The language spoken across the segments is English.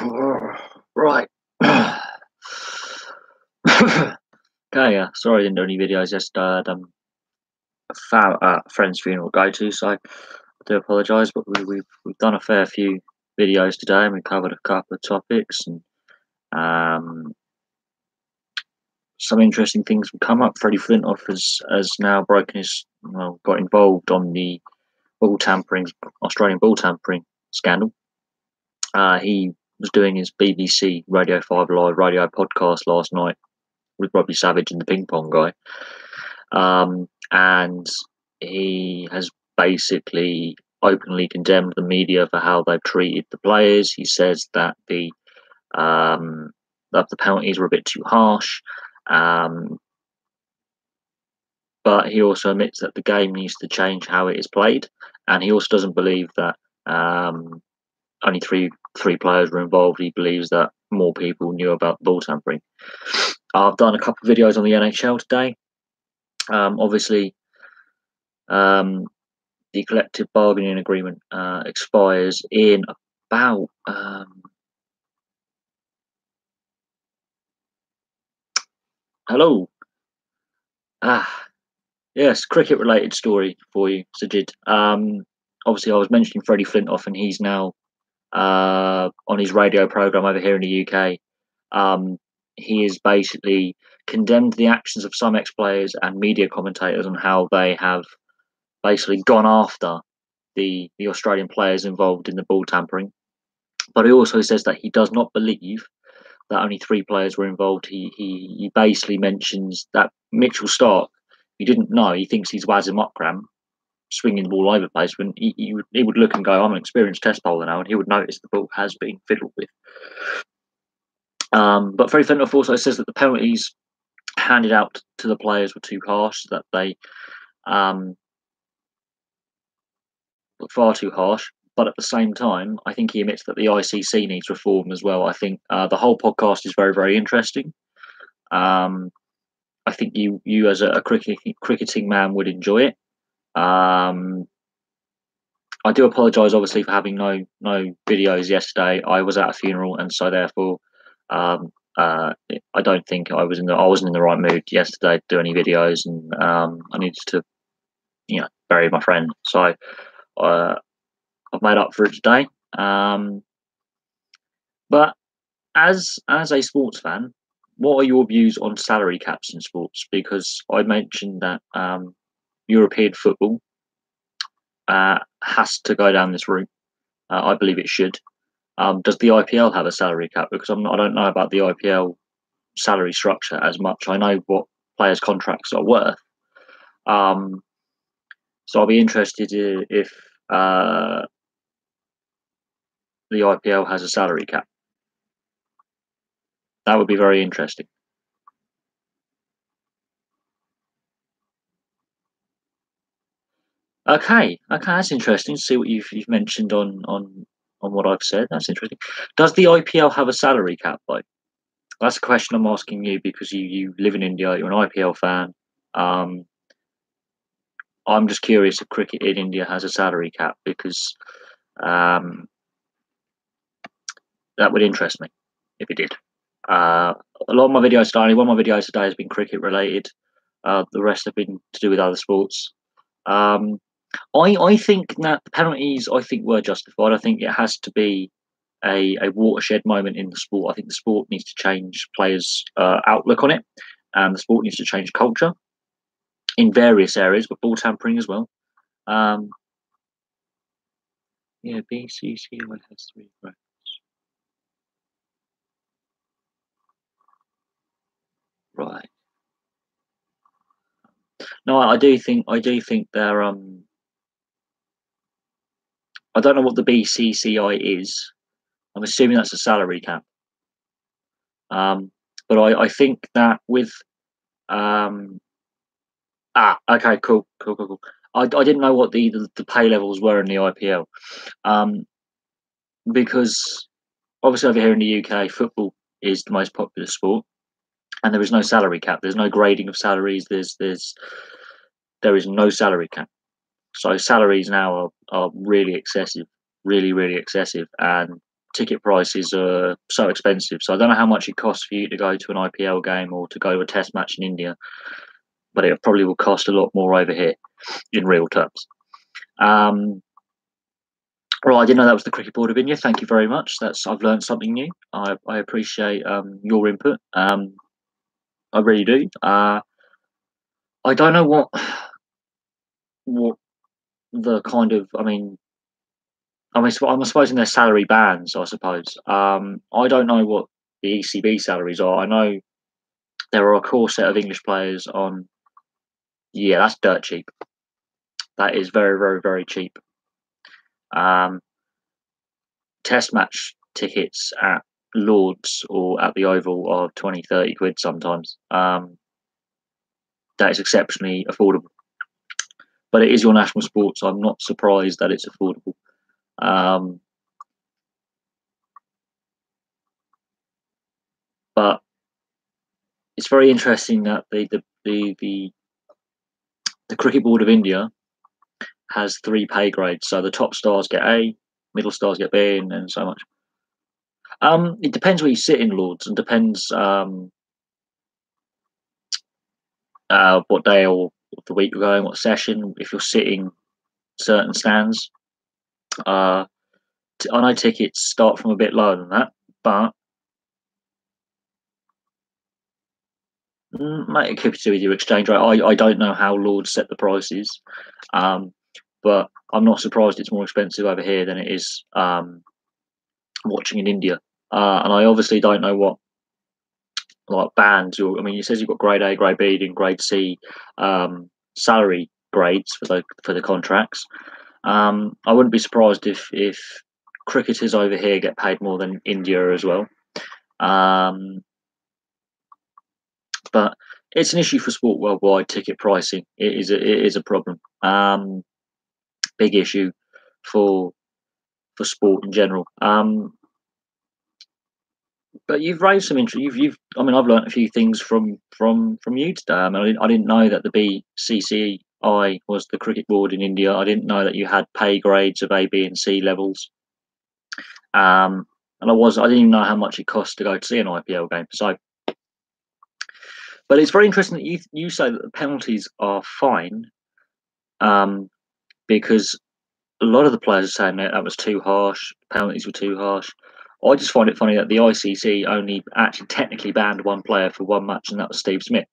Right. Okay, sorry I didn't do any videos yesterday. I had a friend's funeral to go to, so I do apologise. But we've done a fair few videos today, and we covered a couple of topics, and um, some interesting things have come up. Freddie Flintoff has now got involved on the Australian ball tampering scandal. He was doing his BBC Radio 5 Live radio podcast last night with Robbie Savage and the ping pong guy. And he has basically openly condemned the media for how they've treated the players. He says that the penalties were a bit too harsh, but he also admits that the game needs to change how it is played, and he also doesn't believe that only three players were involved. He believes that more people knew about ball tampering. I've done a couple of videos on the NHL today. Obviously, the collective bargaining agreement expires in about hello. Yes, cricket related story for you, Sajid. Obviously, I was mentioning Freddie Flintoff, and he's now on his radio program over here in the UK. He has basically condemned the actions of some ex-players and media commentators on how they have basically gone after the Australian players involved in the ball tampering. But he also says that he does not believe that only three players were involved. He basically mentions that Mitchell Starc, he didn't know, he thinks he's Wazim Akram, swinging the ball all over the place, when he would look and go, I'm an experienced test bowler now, and he would notice the ball has been fiddled with. But Freddie Flintoff also says that the penalties handed out to the players were too harsh, that they were far too harsh. But at the same time, I think he admits that the ICC needs reform as well. I think the whole podcast is very, very interesting. I think you as a cricketing man would enjoy it. I do apologise, obviously, for having no videos yesterday. I was at a funeral, and so therefore, I don't think I wasn't in the right mood yesterday to do any videos, and I needed to, bury my friend. So I've made up for it today. But as a sports fan, what are your views on salary caps in sports? Because I mentioned that European football has to go down this route. I believe it should. Does the IPL have a salary cap? Because I don't know about the IPL salary structure as much. I know what players' contracts are worth. So I'll be interested if the IPL has a salary cap. That would be very interesting. Okay, that's interesting to see what you've mentioned on what I've said. That's interesting. Does the IPL have a salary cap, though? That's a question I'm asking you because you live in India. You're an IPL fan. I'm just curious if cricket in India has a salary cap, because that would interest me if it did. A lot of my videos today, only one of my videos today has been cricket related. The rest have been to do with other sports. I think that the penalties, were justified. I think it has to be a watershed moment in the sport. I think the sport needs to change players' outlook on it, and the sport needs to change culture in various areas, but ball tampering as well. BCCI has three brackets. Right. No, I do think they're I don't know what the BCCI is. I'm assuming that's a salary cap. But I think that with okay, cool. I didn't know what the pay levels were in the IPL, because obviously over here in the UK, football is the most popular sport, and there is no salary cap. There's no grading of salaries. There is no salary cap. So salaries now are really excessive, really, really excessive, and ticket prices are so expensive. So I don't know how much it costs for you to go to an IPL game or to go to a test match in India, but it probably will cost a lot more over here in real terms. Well, I didn't know that was the Cricket Board of India. Thank you very much. I've learned something new. I appreciate your input. I really do. I don't know what the kind of. I'm supposing their salary bands. I suppose. I don't know what the ECB salaries are. I know there are a core set of English players on. Yeah, that's dirt cheap. That is very, very, very cheap. Test match tickets at Lords or at the Oval are 20, 30 quid sometimes. That is exceptionally affordable. But it is your national sport, so I'm not surprised that it's affordable. But it's very interesting that the Cricket Board of India has 3 pay grades. So the top stars get A, middle stars get B, and so much. It depends where you sit in Lords, and depends what day or the week you're going, what session. If you're sitting certain stands, I know tickets start from a bit lower than that, but it could be to do with your exchange rate. I don't know how Lords set the prices, but I'm not surprised it's more expensive over here than it is watching in India. And I obviously don't know what like bands. It says you've got grade A, grade B, and grade C salary grades for the contracts. I wouldn't be surprised if cricketers over here get paid more than India as well. But it's an issue for sport worldwide. Ticket pricing it is a problem. Big issue for sport in general. But you've raised some interest. I've learned a few things from you today. I didn't know that the BCCI was the cricket board in India. I didn't know that you had pay grades of A, B, and C levels. And I didn't even know how much it costs to go to see an IPL game. So, but it's very interesting that you say that the penalties are fine, because a lot of the players are saying that was too harsh. Penalties were too harsh. I just find it funny that the ICC only actually technically banned one player for one match, and that was Steve Smith.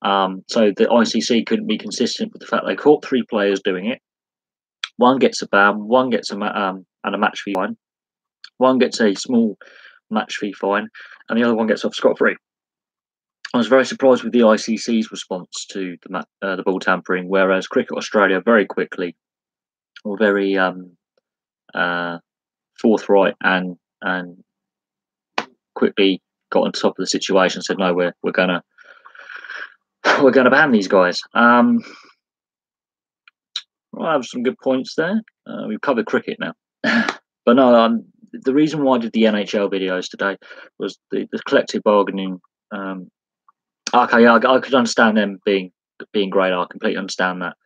So the ICC couldn't be consistent with the fact they caught 3 players doing it. One gets a ban, one gets a match fee fine, one gets a small match fee fine, and the other one gets off scot-free. I was very surprised with the ICC's response to the ball tampering, whereas Cricket Australia very quickly were very forthright and quickly got on top of the situation. Said no, we're gonna ban these guys. I have some good points there. We've covered cricket now, but no. The reason why I did the NHL videos today was the collective bargaining. Okay, yeah, I could understand them being great. I completely understand that.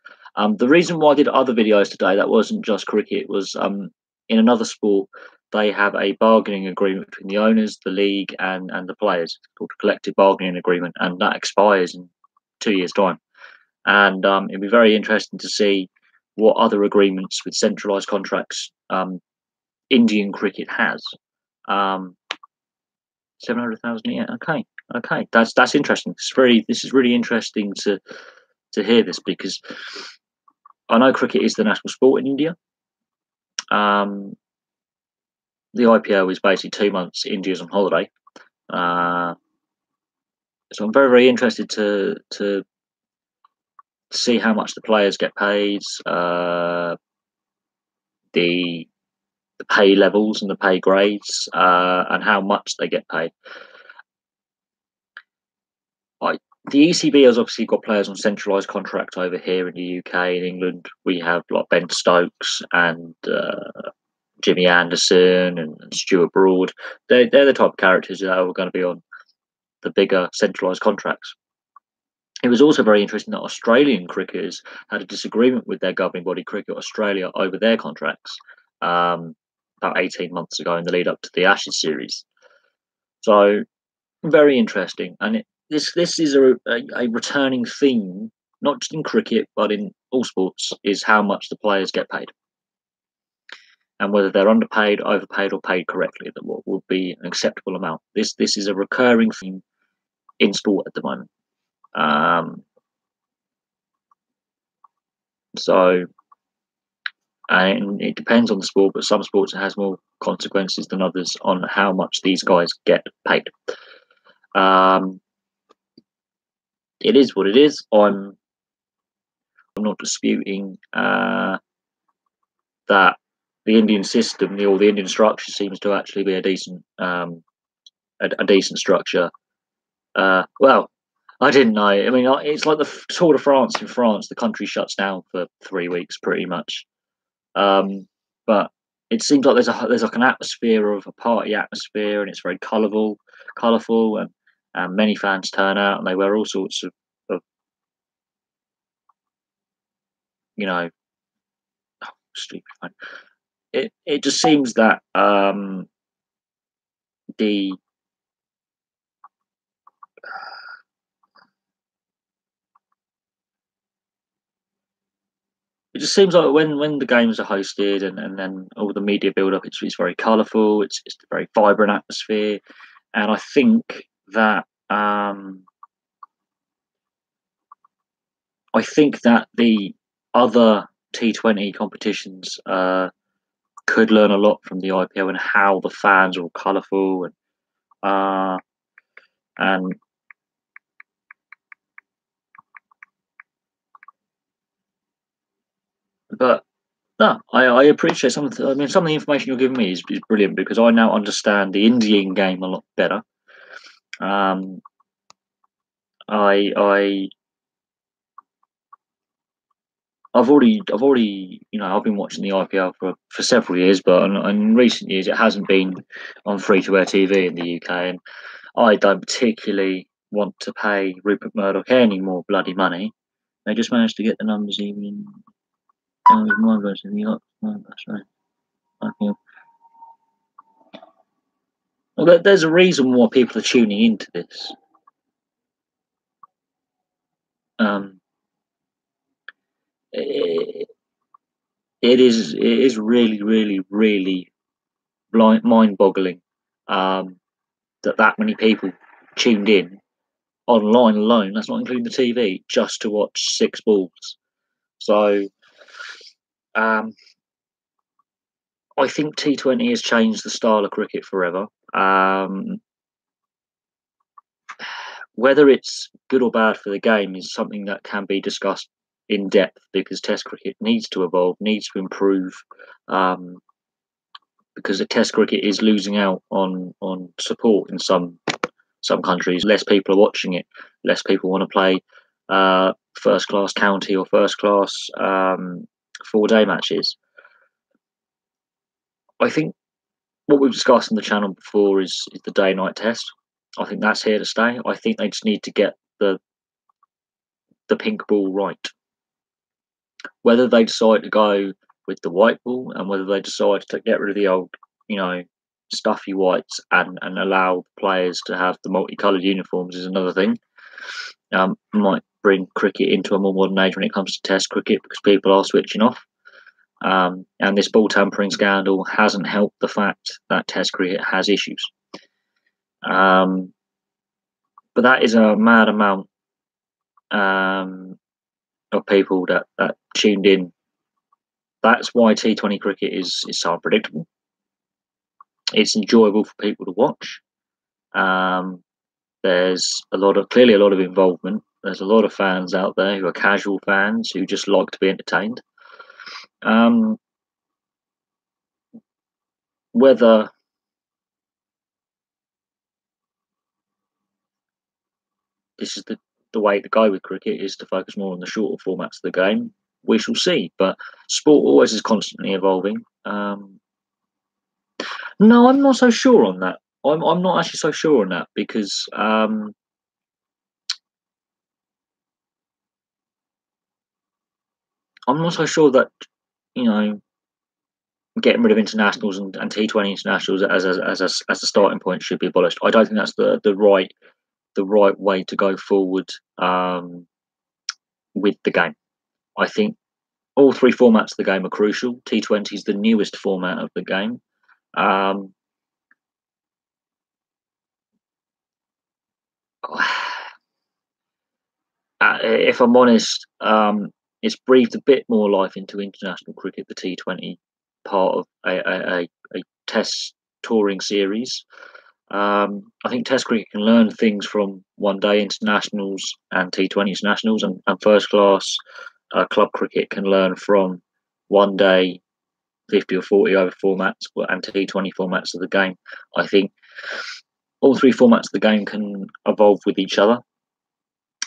The reason why I did other videos today that wasn't just cricket was in another sport they have a bargaining agreement between the owners, the league, and the players called a collective bargaining agreement, and that expires in 2 years' time. And it'd be very interesting to see what other agreements with centralised contracts Indian cricket has. 700,000 a year. Okay, that's interesting. This is really interesting to hear this, because I know cricket is the national sport in India. The IPL is basically 2 months India's on holiday. So I'm very, very interested to see how much the players get paid, the pay levels and the pay grades, and how much they get paid. The ECB has obviously got players on centralised contract over here in the UK. In England, we have like Ben Stokes and Jimmy Anderson and Stuart Broad. They're the type of characters that are going to be on the bigger centralised contracts. It was also very interesting that Australian cricketers had a disagreement with their governing body, Cricket Australia, over their contracts. about 18 months ago in the lead up to the Ashes series. So very interesting, and this is a returning theme, not just in cricket but in all sports, is how much the players get paid, and whether they're underpaid, overpaid, or paid correctly. That what would be an acceptable amount. This is a recurring theme in sport at the moment. So, and it depends on the sport, but some sports it has more consequences than others on how much these guys get paid. It is what it is. I'm not disputing that the Indian system, or the Indian structure, seems to actually be a decent decent structure. Well, I didn't know. I mean, it's like the Tour de France in France. The country shuts down for 3 weeks, pretty much. But it seems like there's like an atmosphere of a party atmosphere, and it's very colourful, and many fans turn out, and they wear all sorts of you know, stupid fun. It just seems that the it just seems like when the games are hosted, and then all the media build up, it's very colourful. It's a very vibrant atmosphere, and I think that the other T20 competitions could learn a lot from the IPL and how the fans are all colourful and but no, I appreciate some of I mean, some of the information you're giving me is brilliant, because I now understand the Indian game a lot better. Um, I I've already I've been watching the IPL for several years, but in recent years it hasn't been on free to air TV in the UK, and I don't particularly want to pay Rupert Murdoch any more bloody money. They just managed to get the numbers even in my version. That's right. Well, there's a reason why people are tuning into this. Um, it, it is really mind-boggling that many people tuned in online alone. That's not including the TV, just to watch six balls. So I think T20 has changed the style of cricket forever. Whether it's good or bad for the game is something that can be discussed in depth, because Test cricket needs to evolve, needs to improve, because the Test cricket is losing out on support in some countries. Less people are watching it. Less people want to play first class county or first class 4-day matches. I think what we've discussed on the channel before is the day-night test. I think that's here to stay. I think they just need to get the pink ball right. Whether they decide to go with the white ball, and whether they decide to get rid of the old, stuffy whites, and allow players to have the multicoloured uniforms, is another thing. Might bring cricket into a more modern age when it comes to Test cricket, because people are switching off. And this ball tampering scandal hasn't helped the fact that Test cricket has issues. But that is a mad amount of people that tuned in. That's why T20 cricket is so unpredictable. It's enjoyable for people to watch. There's clearly a lot of involvement. There's a lot of fans out there who are casual fans who just like to be entertained. Whether this is the way to go with cricket, is to focus more on the shorter formats of the game, we shall see. But sport always is constantly evolving. No, I'm not so sure on that. I'm not actually so sure on that, because I'm not so sure that you know getting rid of internationals and T20 internationals as a starting point should be abolished. I don't think that's the right way to go forward with the game. I think all three formats of the game are crucial. T20 is the newest format of the game. If I'm honest, it's breathed a bit more life into international cricket, the T20 part of a Test touring series. I think Test cricket can learn things from one-day internationals and T20 internationals, and first-class club cricket can learn from one-day 50 or 40 over formats and T20 formats of the game. I think all three formats of the game can evolve with each other.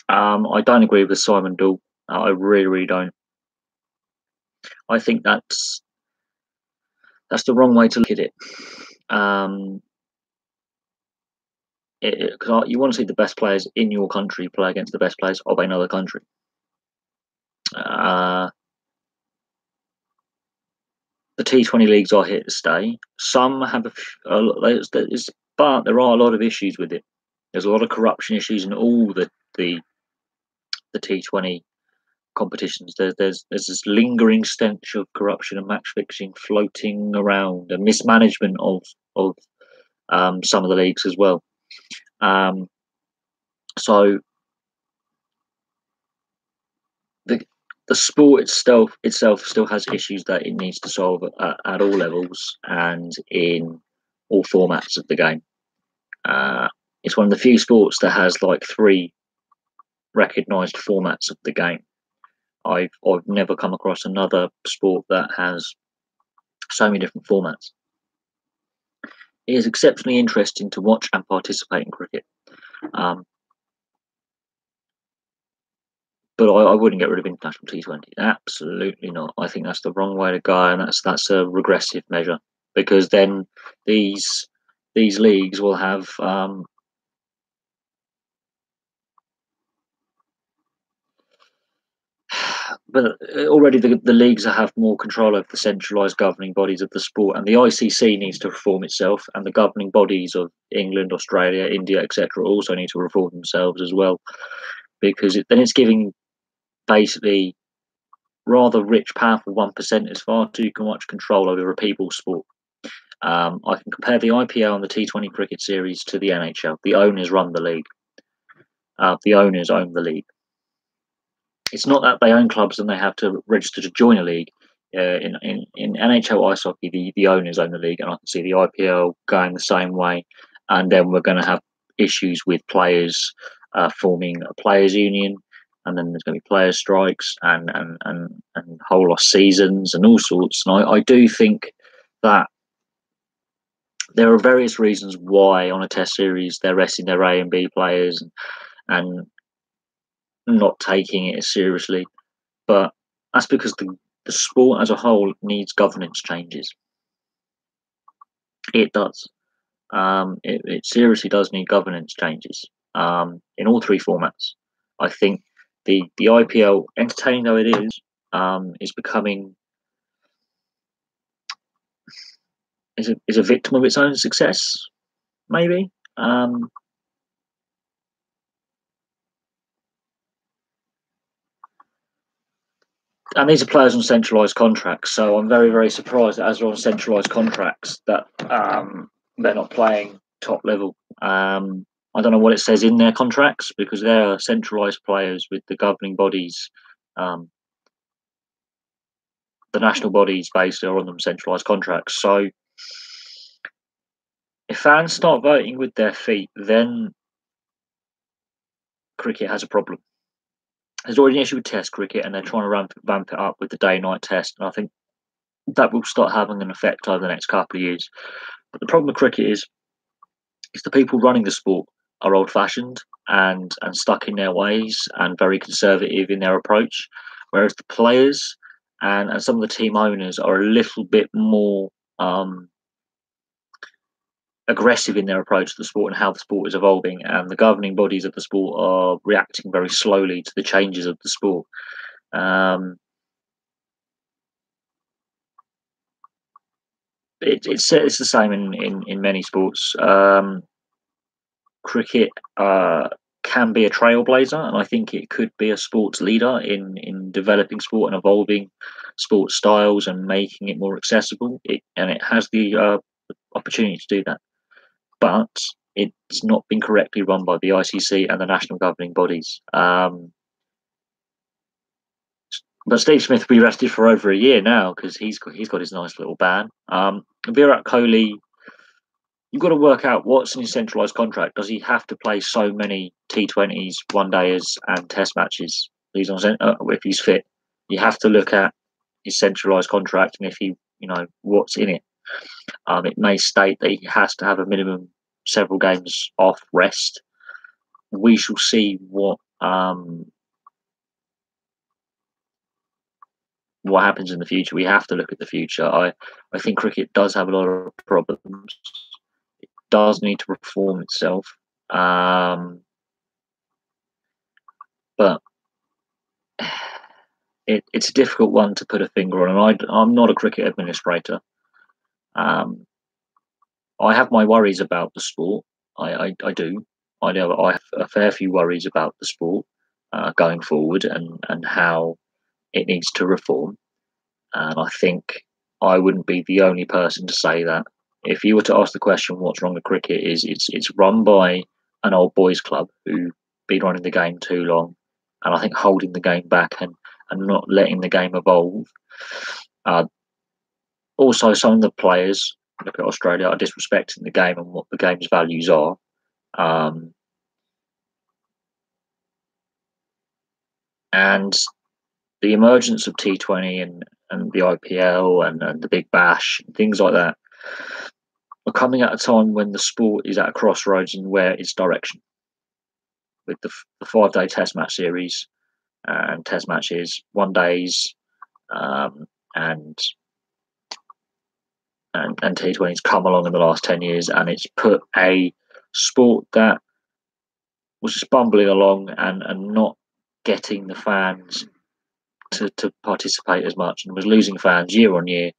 I don't agree with Simon Doull. I really, really don't. I think that's the wrong way to look at it. Because you want to see the best players in your country play against the best players of another country. The T20 leagues are here to stay. Some have, but there are a lot of issues with it. There's a lot of corruption issues in all the T20 competitions. There's this lingering stench of corruption and match fixing floating around, and mismanagement of some of the leagues as well. So the sport itself still has issues that it needs to solve at all levels and in all formats of the game. It's one of the few sports that has like three recognised formats of the game. I've never come across another sport that has so many different formats. It is exceptionally interesting to watch and participate in cricket. But I wouldn't get rid of international T20. Absolutely not. I think that's the wrong way to go, and that's a regressive measure, because then these leagues will have but already the leagues have more control over the centralised governing bodies of the sport, and the ICC needs to reform itself, and the governing bodies of England, Australia, India, etc., also need to reform themselves as well, because then it's giving basically rather rich, powerful 1%ers far too much control over a people's sport. I can compare the IPL and the T20 cricket series to the NHL. The owners run the league. The owners own the league. It's not that they own clubs and they have to register to join a league. In NHL ice hockey, the owners own the league, and I can see the IPL going the same way. And then we're going to have issues with players forming a players' union, and then there's going to be player strikes and whole lost seasons and all sorts. And I do think that there are various reasons why on a test series they're resting their A and B players and not taking it as seriously. But that's because the sport as a whole needs governance changes. It does. It seriously does need governance changes in all three formats. I think the IPL, entertaining though it is becoming is a victim of its own success, maybe. And these are players on centralised contracts, so I'm very, very surprised that as they're on centralised contracts that they're not playing top level. I don't know what it says in their contracts, because they're centralised players with the governing bodies. The national bodies basically are on them centralised contracts. So if fans start voting with their feet, then cricket has a problem. There's already an issue with Test cricket, and they're trying to ramp it up with the day-night Test, and I think that will start having an effect over the next couple of years. But the problem with cricket is the people running the sport are old-fashioned and stuck in their ways and very conservative in their approach, whereas the players and some of the team owners are a little bit more aggressive in their approach to the sport and how the sport is evolving, and the governing bodies of the sport are reacting very slowly to the changes of the sport. it's the same in many sports. Cricket can be a trailblazer, and I think it could be a sports leader in developing sport and evolving sport styles and making it more accessible. And it has the opportunity to do that, but it's not been correctly run by the ICC and the national governing bodies. But Steve Smith will be rested for over a year now because he's got his nice little ban. Virat Kohli, you've got to work out what's in his centralised contract. Does he have to play so many T20s, one days, and Test matches? If he's fit, you have to look at his centralised contract and if what's in it. It may state that he has to have a minimum several games off rest. We shall see what happens in the future. We have to look at the future. I think cricket does have a lot of problems. It does need to reform itself. But it's a difficult one to put a finger on. And I'm not a cricket administrator. I have my worries about the sport. I do. I know I have a fair few worries about the sport going forward and how it needs to reform. And I think I wouldn't be the only person to say that. If you were to ask the question, what's wrong with cricket, it's run by an old boys club who've been running the game too long, and I think holding the game back and not letting the game evolve. Also, some of the players, look at Australia, are disrespecting the game and what the game's values are. And the emergence of T20 and the IPL and the Big Bash and things like that are coming at a time when the sport is at a crossroads in where its direction. With the 5-day Test match series and Test matches, one days, and T20s come along in the last 10 years, and it's put a sport that was just bumbling along and not getting the fans to participate as much, and was losing fans year on year,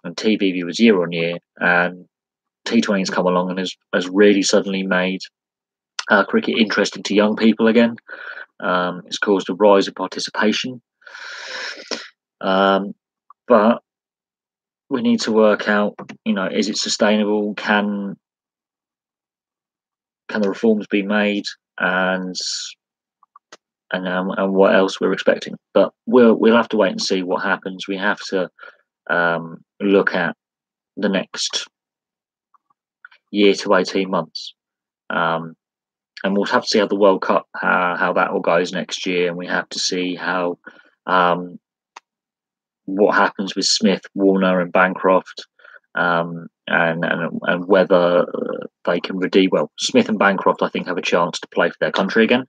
and TV viewers year on year. And T20's come along and has really suddenly made cricket interesting to young people again. It's caused a rise in participation. But we need to work out, is it sustainable? Can the reforms be made? And what else we're expecting? But we'll have to wait and see what happens. We have to look at the next year to 18 months. And we'll have to see how the World Cup, how that all goes next year. And we have to see how what happens with Smith, Warner, and Bancroft, and whether they can redeem. Well, Smith and Bancroft, I think, have a chance to play for their country again.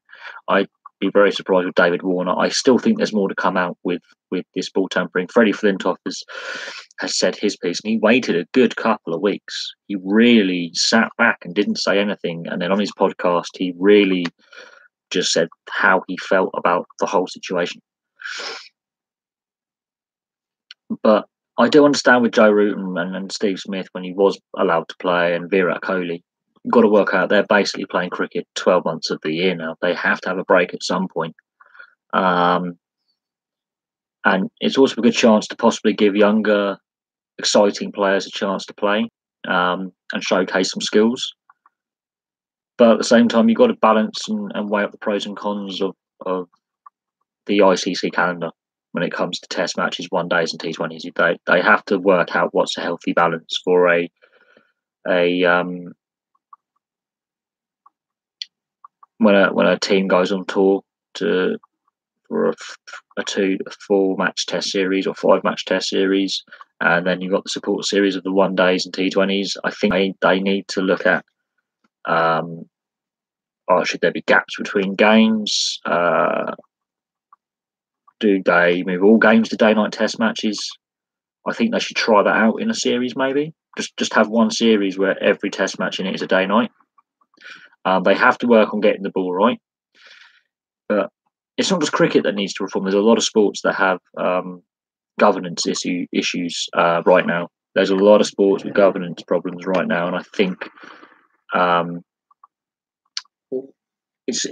I'd be very surprised with David Warner. I still think there's more to come out with this ball tampering. Freddie Flintoff has said his piece, and he waited a good couple of weeks. He really sat back and didn't say anything. And then on his podcast, he really just said how he felt about the whole situation. But I do understand with Joe Root and Steve Smith when he was allowed to play, and Virat Kohli. You've got to work out they're basically playing cricket 12 months of the year now. They have to have a break at some point. And it's also a good chance to possibly give younger, exciting players a chance to play and showcase some skills. But at the same time, you've got to balance and weigh up the pros and cons of the ICC calendar when it comes to Test matches, one days, and T20s. They have to work out what's a healthy balance for when a team goes on tour for a 4-match Test series or 5-match Test series, and then you've got the support series of the one days and T20s. I think they need to look at should there be gaps between games? Do they move all games to day-night Test matches? I think they should try that out in a series, maybe. Just have one series where every Test match in it is a day-night. They have to work on getting the ball right. But it's not just cricket that needs to reform. There's a lot of sports that have governance issues right now. There's a lot of sports with governance problems right now, and I think it's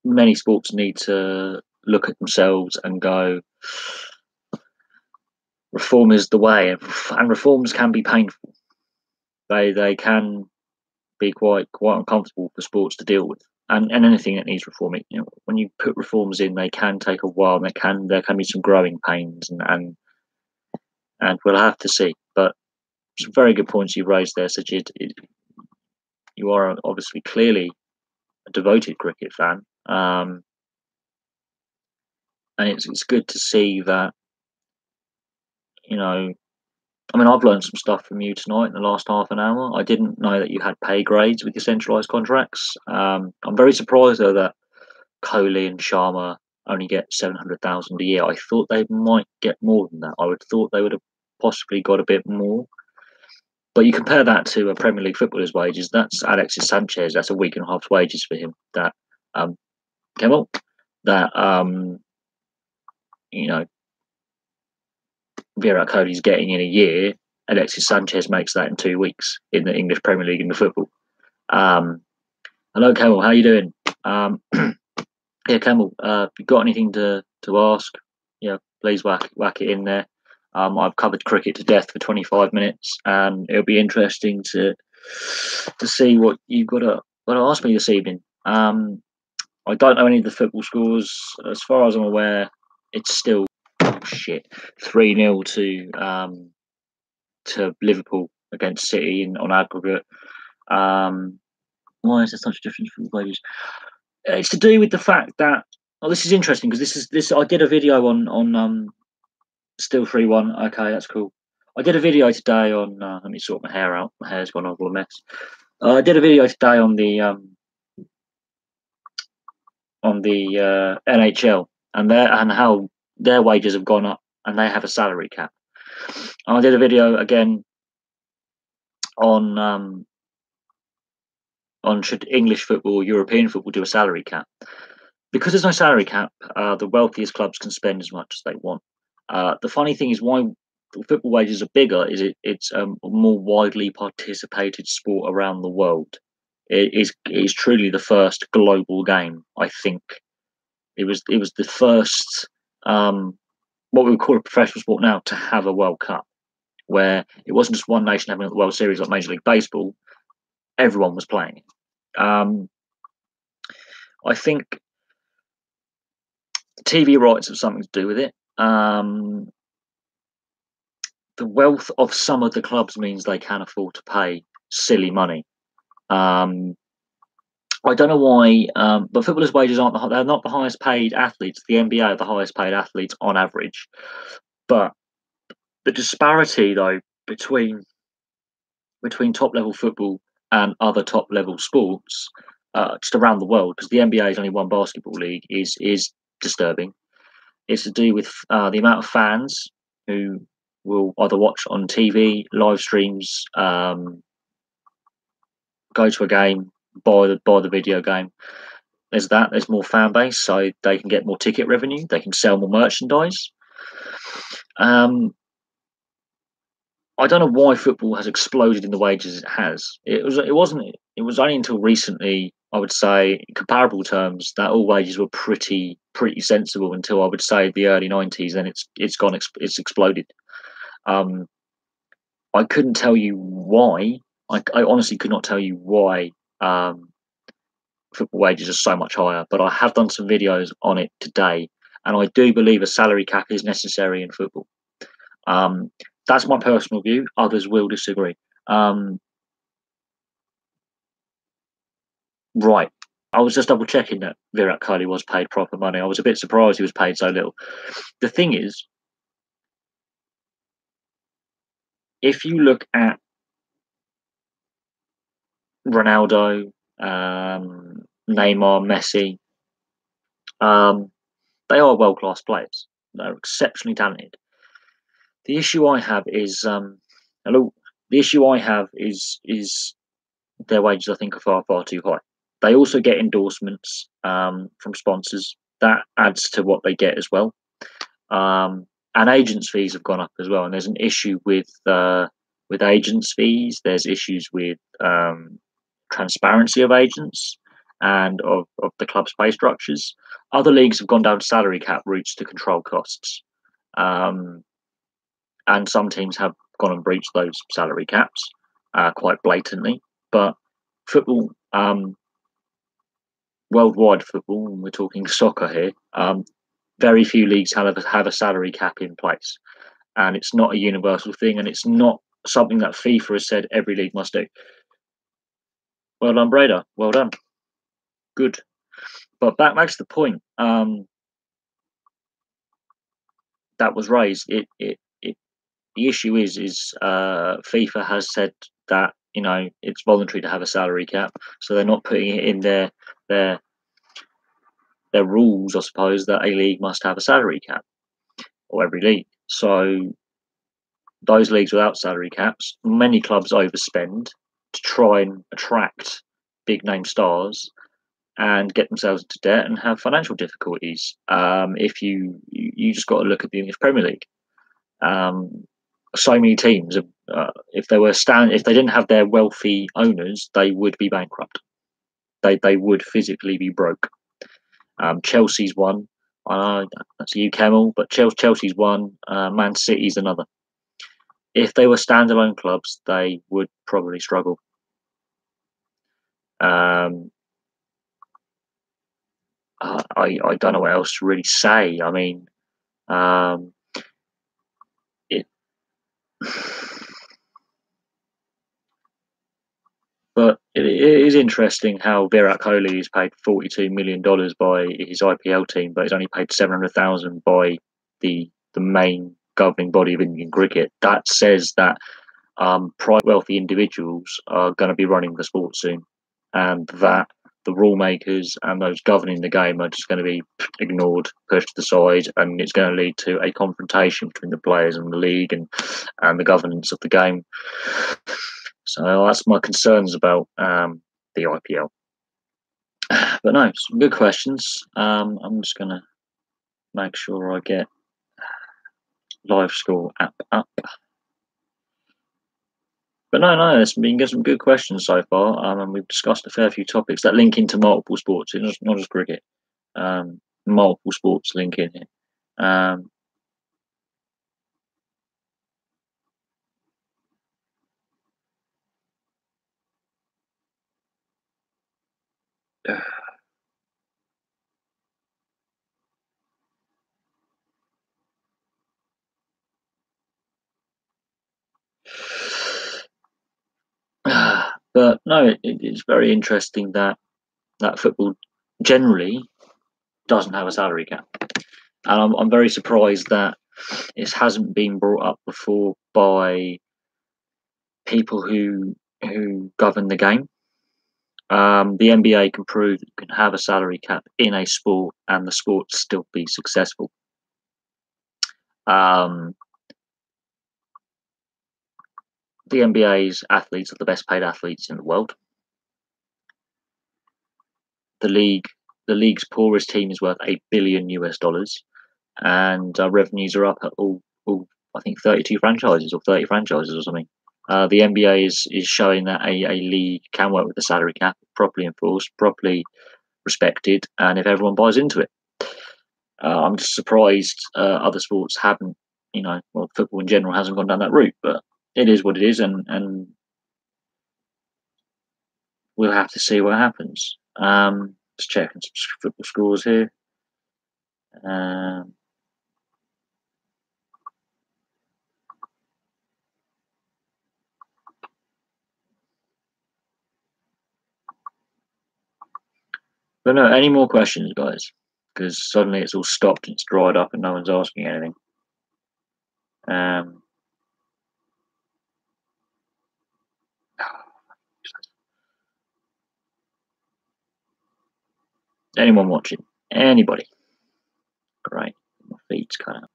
many sports need to look at themselves and go, reform is the way, and reforms can be painful. They can be quite uncomfortable for sports to deal with, and anything that needs reforming. You know, when you put reforms in, they can take a while. And there can be some growing pains, and we'll have to see. But some very good points you raised there, Sajid. You are obviously clearly a devoted cricket fan, and it's good to see that. You know, I mean, I've learned some stuff from you tonight in the last half an hour. I didn't know that you had pay grades with your centralised contracts. I'm very surprised though that Kohli and Sharma only get 700,000 a year. I thought they might get more than that. I would have thought they would have possibly got a bit more. But you compare that to a Premier League footballer's wages. That's Alexis Sanchez. That's a week and a half's wages for him. That Kemal, that you know, Virat Kohli's getting in a year. Alexis Sanchez makes that in 2 weeks in the English Premier League in the football. Hello, Kemal. How you doing? Yeah, Kemal. If you've got anything to ask, yeah, please whack it in there. I've covered cricket to death for 25 minutes, and it'll be interesting to see what you've got to ask me this evening. I don't know any of the football scores. As far as I'm aware, it's still 3-0 to Liverpool against City on aggregate. Why is there such a difference for the wages? It's to do with the fact that this is interesting because this I did a video on still 3-1. Okay, that's cool. I did a video today on let me sort my hair out. My hair's gone all a mess. I did a video today on the NHL and how their wages have gone up and they have a salary cap. And I did a video again on should English football or European football do a salary cap. Because there's no salary cap, the wealthiest clubs can spend as much as they want. The funny thing is why football wages are bigger is it's a more widely participated sport around the world. It is truly the first global game. I think it was the first what we would call a professional sport now to have a World Cup, where it wasn't just one nation having the World Series like Major League Baseball. Everyone was playing. I think the TV rights have something to do with it. The wealth of some of the clubs means they can afford to pay silly money. I don't know why, but footballers' wages they're not the highest paid athletes. The NBA are the highest paid athletes on average. But the disparity, though, between top level football and other top level sports, just around the world, because the NBA is only one basketball league, is disturbing. It's to do with the amount of fans who will either watch on TV, live streams, go to a game, buy the video game. There's more fan base, so they can get more ticket revenue. They can sell more merchandise. I don't know why football has exploded in the wages it has. It was only until recently, I would say, in comparable terms, that all wages were pretty sensible until I would say the early 90s. Then it's exploded. I couldn't tell you why. I honestly could not tell you why football wages are so much higher. But I have done some videos on it today, and I do believe a salary cap is necessary in football. That's my personal view. Others will disagree. Right. I was just double checking that Virat Kohli was paid proper money. I was a bit surprised he was paid so little. The thing is, if you look at Ronaldo, Neymar, Messi, they are world-class players. They're exceptionally talented. The issue I have is their wages, I think, are far too high. They also get endorsements from sponsors. That adds to what they get as well. and agents' fees have gone up as well. And there's an issue with agents' fees. There's issues with transparency of agents and of the club's pay structures. Other leagues have gone down salary cap routes to control costs, and some teams have gone and breached those salary caps quite blatantly. But football, worldwide football, and we're talking soccer here, very few leagues have a salary cap in place, and it's not a universal thing, and it's not something that FIFA has said every league must do. Well done, Breda. Well done. Good. But back to the point that was raised. The issue is FIFA has said that it's voluntary to have a salary cap, so they're not putting it in their rules, I suppose, that a league must have a salary cap, or every league. So those leagues without salary caps, many clubs overspend to try and attract big name stars and get themselves into debt and have financial difficulties. If you just got to look at the English Premier League. So many teams, if they didn't have their wealthy owners, they would be bankrupt. They would physically be broke. Chelsea's one. I know that's a UK all, but Chelsea's one. Man City's another. If they were standalone clubs, they would probably struggle. I don't know what else to really say. I mean, it. But it is interesting how Virat Kohli is paid $42 million by his IPL team, but he's only paid 700,000 by the main governing body of Indian cricket. That says that private wealthy individuals are going to be running the sport soon, and that the rule makers and those governing the game are just going to be ignored, pushed to the side, and it's going to lead to a confrontation between the players and the league and the governance of the game. So that's my concerns about the IPL. But no, some good questions. I'm just going to make sure I get Live Score app up. But no, there's been some good questions so far, and we've discussed a fair few topics that link into multiple sports. It's not just cricket. Multiple sports link in here. But no, it's very interesting that football generally doesn't have a salary cap, and I'm very surprised that it hasn't been brought up before by people who govern the game. The NBA can prove that you can have a salary cap in a sport and the sport still be successful. The NBA's athletes are the best paid athletes in the world. The league's poorest team is worth $8 billion US, and revenues are up at all I think 32 franchises or 30 franchises or something. The NBA is showing that a league can work with the salary cap, properly enforced, properly respected, and if everyone buys into it. I'm just surprised other sports haven't, well, football in general hasn't gone down that route, but it is what it is, and we'll have to see what happens. Just checking some football scores here. But no, any more questions, guys? Because suddenly it's all stopped and it's dried up and no one's asking anything. Anyone watching? Anybody? Great. My feet's cut out.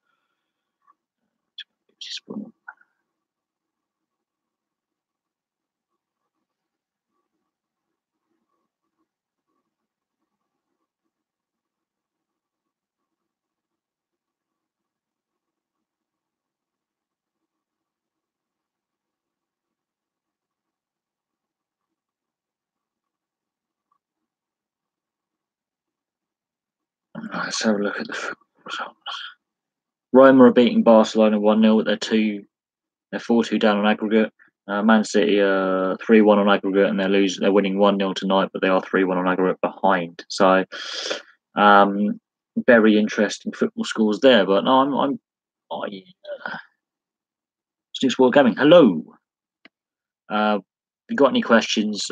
Let's have a look at the results. Roma are beating Barcelona 1-0. They're 4-2 down on aggregate. Man City 3-1 on aggregate, and they're winning 1-0 tonight, but they are 3-1 on aggregate behind. So, very interesting football scores there. But no, Snoop Sport Gaming. Hello. If you got any questions?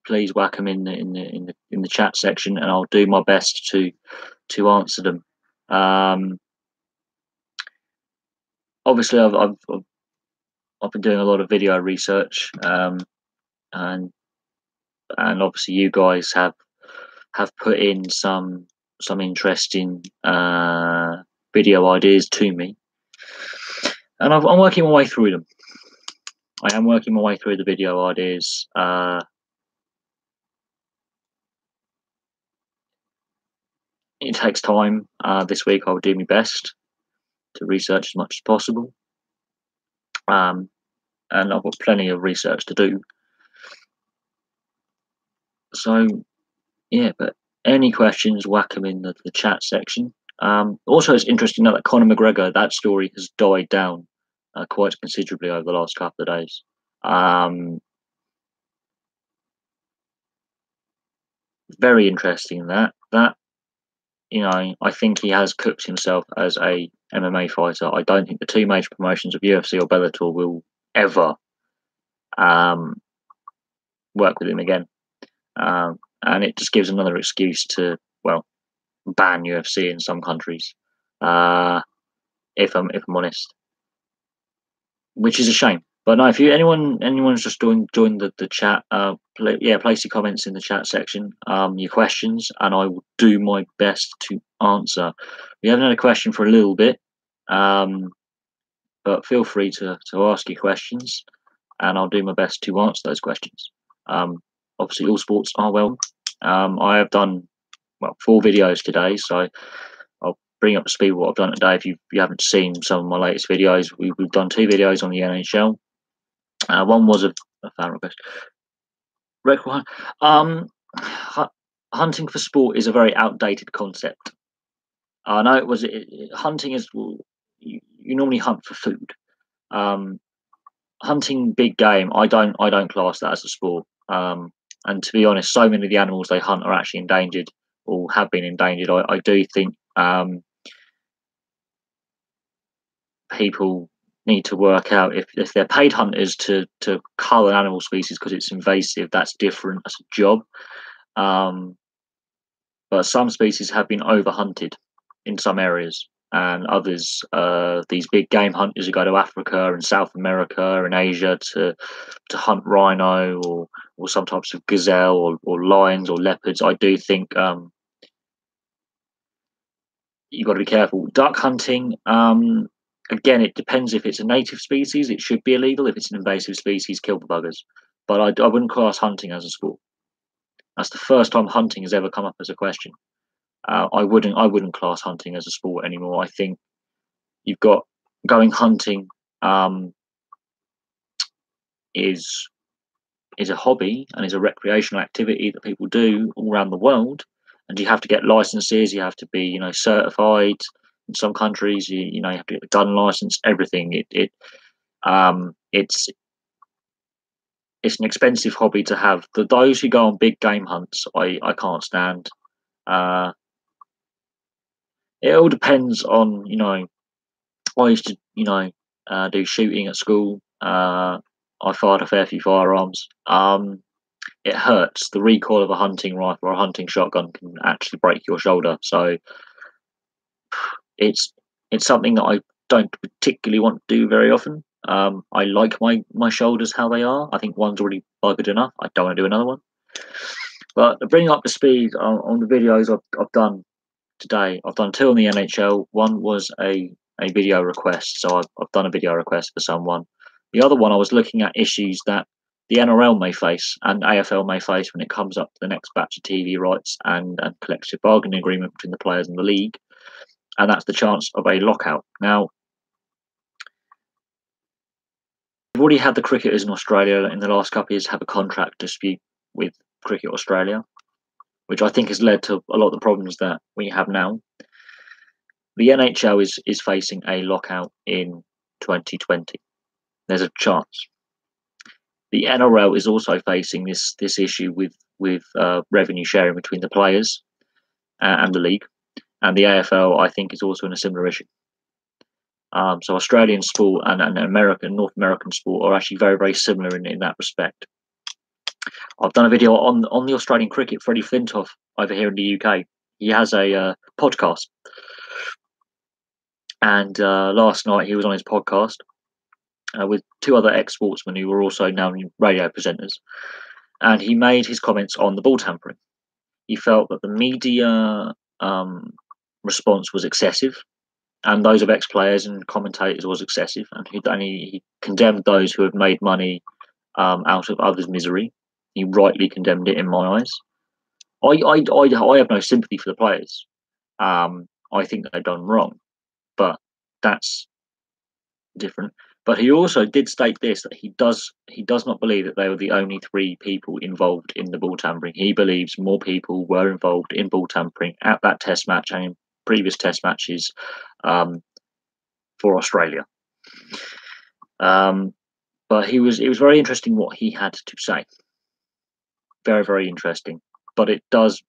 Please whack them in the chat section, and I'll do my best to answer them. Obviously, I've been doing a lot of video research, and obviously you guys have put in some interesting video ideas to me, and I'm working my way through them. I am working my way through the video ideas. It takes time. This week I'll do my best to research as much as possible. And I've got plenty of research to do. So, yeah, but any questions, whack them in the chat section. Also, it's interesting that Conor McGregor, that story has died down quite considerably over the last couple of days. Very interesting that I think he has cooked himself as a MMA fighter. I don't think the two major promotions of UFC or Bellator will ever work with him again. And it just gives another excuse to, well, ban UFC in some countries. If I'm honest, which is a shame. But no, if anyone's just joined the chat, place your comments in the chat section, your questions, and I will do my best to answer. We haven't had a question for a little bit, but feel free to ask your questions, and I'll do my best to answer those questions. Obviously, all sports are welcome. I have done 4 videos today, so I'll bring up to speed what I've done today. If you haven't seen some of my latest videos, we've done 2 videos on the NHL. One was a fan request. Record hunting for sport is a very outdated concept. I know hunting is, you normally hunt for food. Hunting big game, I don't class that as a sport. And to be honest, so many of the animals they hunt are actually endangered or have been endangered. I do think people need to work out if they're paid hunters to cull an animal species because it's invasive, that's different, that's a job. But some species have been overhunted in some areas, and others, these big game hunters who go to Africa and South America and Asia to hunt rhino or some types of gazelle or lions or leopards, I do think you've got to be careful. Duck hunting, again, it depends. If it's a native species, it should be illegal. If it's an invasive species, kill the buggers. But I wouldn't class hunting as a sport. That's the first time hunting has ever come up as a question. I wouldn't class hunting as a sport anymore. I think you've got going hunting is a hobby and is a recreational activity that people do all around the world, and you have to get licenses. You have to be certified. In some countries, you have to get the gun license. Everything. It's an expensive hobby to have. Those who go on big game hunts, I can't stand. It all depends on, I used to, do shooting at school. I fired a fair few firearms. It hurts. The recoil of a hunting rifle or a hunting shotgun can actually break your shoulder. So it's something that I don't particularly want to do very often. I like my shoulders how they are. I think one's already buggered enough. I don't want to do another one. But to bring up the speed on the videos I've done today, I've done 2 on the NHL. One was a video request, so I've done a video request for someone. The other one, I was looking at issues that the NRL may face and AFL may face when it comes up to the next batch of TV rights and collective bargaining agreement between the players and the league, and that's the chance of a lockout. Now, we've already had the cricketers in Australia in the last couple of years have a contract dispute with Cricket Australia. which I think has led to a lot of the problems that we have now. The NHL is facing a lockout in 2020. There's a chance. The NRL is also facing this issue with revenue sharing between the players and the league, and the AFL I think is also in a similar issue. So Australian sport and North American sport are actually very similar in that respect. I've done a video on the Australian cricket. Freddie Flintoff over here in the UK, he has a podcast, and last night he was on his podcast with two other ex-sportsmen who were also now radio presenters, and he made his comments on the ball tampering. He felt that the media response was excessive, and those of ex-players and commentators was excessive, and he condemned those who had made money out of others' misery. He rightly condemned it in my eyes. I have no sympathy for the players. I think they've done wrong, but that's different. But he also did state this, that he does not believe that they were the only three people involved in the ball tampering. He believes more people were involved in ball tampering at that test match and in previous test matches for Australia. But it was very interesting what he had to say. Very interesting. But it does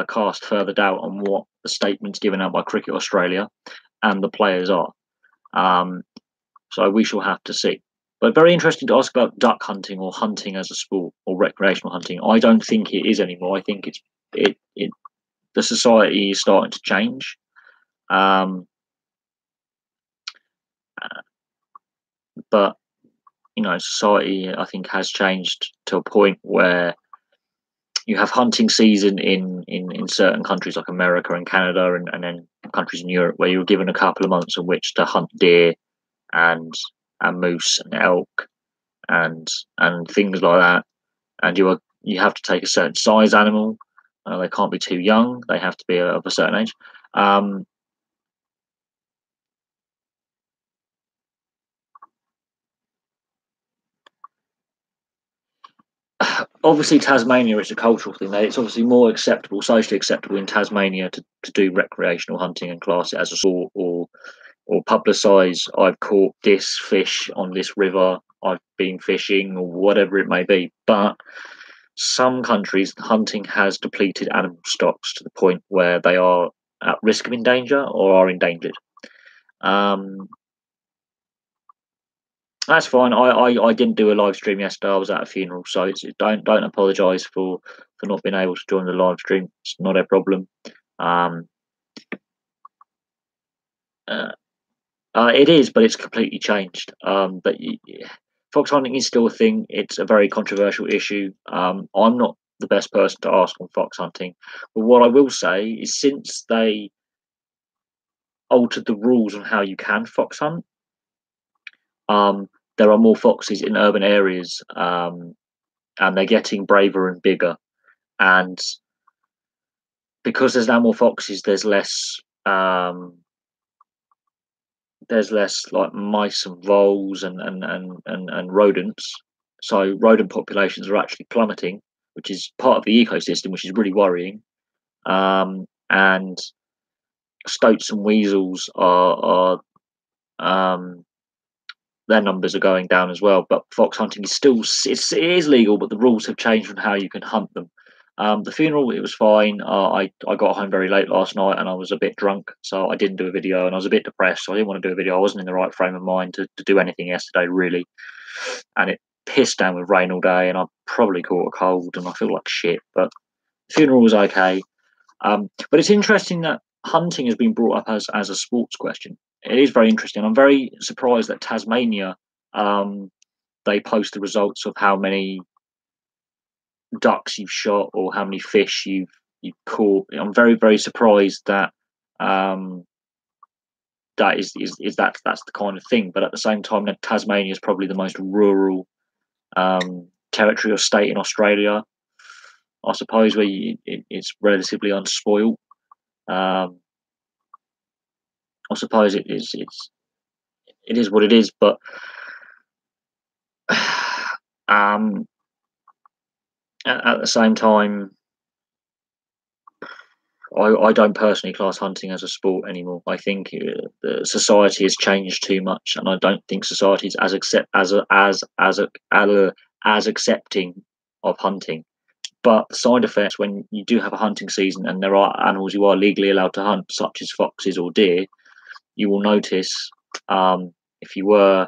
cast further doubt on what the statements given out by Cricket Australia and the players are. So we shall have to see. But very interesting to ask about duck hunting or hunting as a sport or recreational hunting. I don't think it is anymore. I think the society is starting to change. But society I think has changed to a point where you have hunting season in certain countries like America and Canada and then countries in Europe where you're given a couple of months in which to hunt deer and moose and elk and things like that, and you have to take a certain size animal. They can't be too young. They have to be of a certain age. Obviously, Tasmania is a cultural thing. It's obviously more acceptable, socially acceptable in Tasmania to do recreational hunting and class it as a sport or publicise I've caught this fish on this river, I've been fishing, or whatever it may be. But some countries, hunting has depleted animal stocks to the point where they are at risk of endanger or are endangered. That's fine. I didn't do a live stream yesterday. I was at a funeral, so don't apologise for not being able to join the live stream. It's not a problem. It is, but it's completely changed. But fox hunting is still a thing. It's a very controversial issue. I'm not the best person to ask on fox hunting, but what I will say is since they altered the rules on how you can fox hunt, there are more foxes in urban areas, and they're getting braver and bigger. And because there's now more foxes, there's less like mice and voles and rodents. So rodent populations are actually plummeting, which is part of the ecosystem, which is really worrying. And stoats and weasels are their numbers are going down as well. But fox hunting is still it is legal, but the rules have changed on how you can hunt them. The funeral, it was fine. I got home very late last night and I was a bit drunk, so I didn't do a video, and I was a bit depressed, so I didn't want to do a video. I wasn't in the right frame of mind to do anything yesterday, really. And it pissed down with rain all day, and I probably caught a cold, and I feel like shit. But the funeral was okay. But it's interesting that hunting has been brought up as a sports question. It is very interesting. I'm very surprised that Tasmania, they post the results of how many ducks you've shot or how many fish you've caught. I'm very surprised that that's the kind of thing. But at the same time, Tasmania is probably the most rural territory or state in Australia, I suppose, where it's relatively unspoiled. I suppose it is what it is, but at the same time, I don't personally class hunting as a sport anymore. I think the society has changed too much, and I don't think society is as accepting of hunting. But the side effects when you do have a hunting season and there are animals you are legally allowed to hunt, such as foxes or deer, you will notice, if you were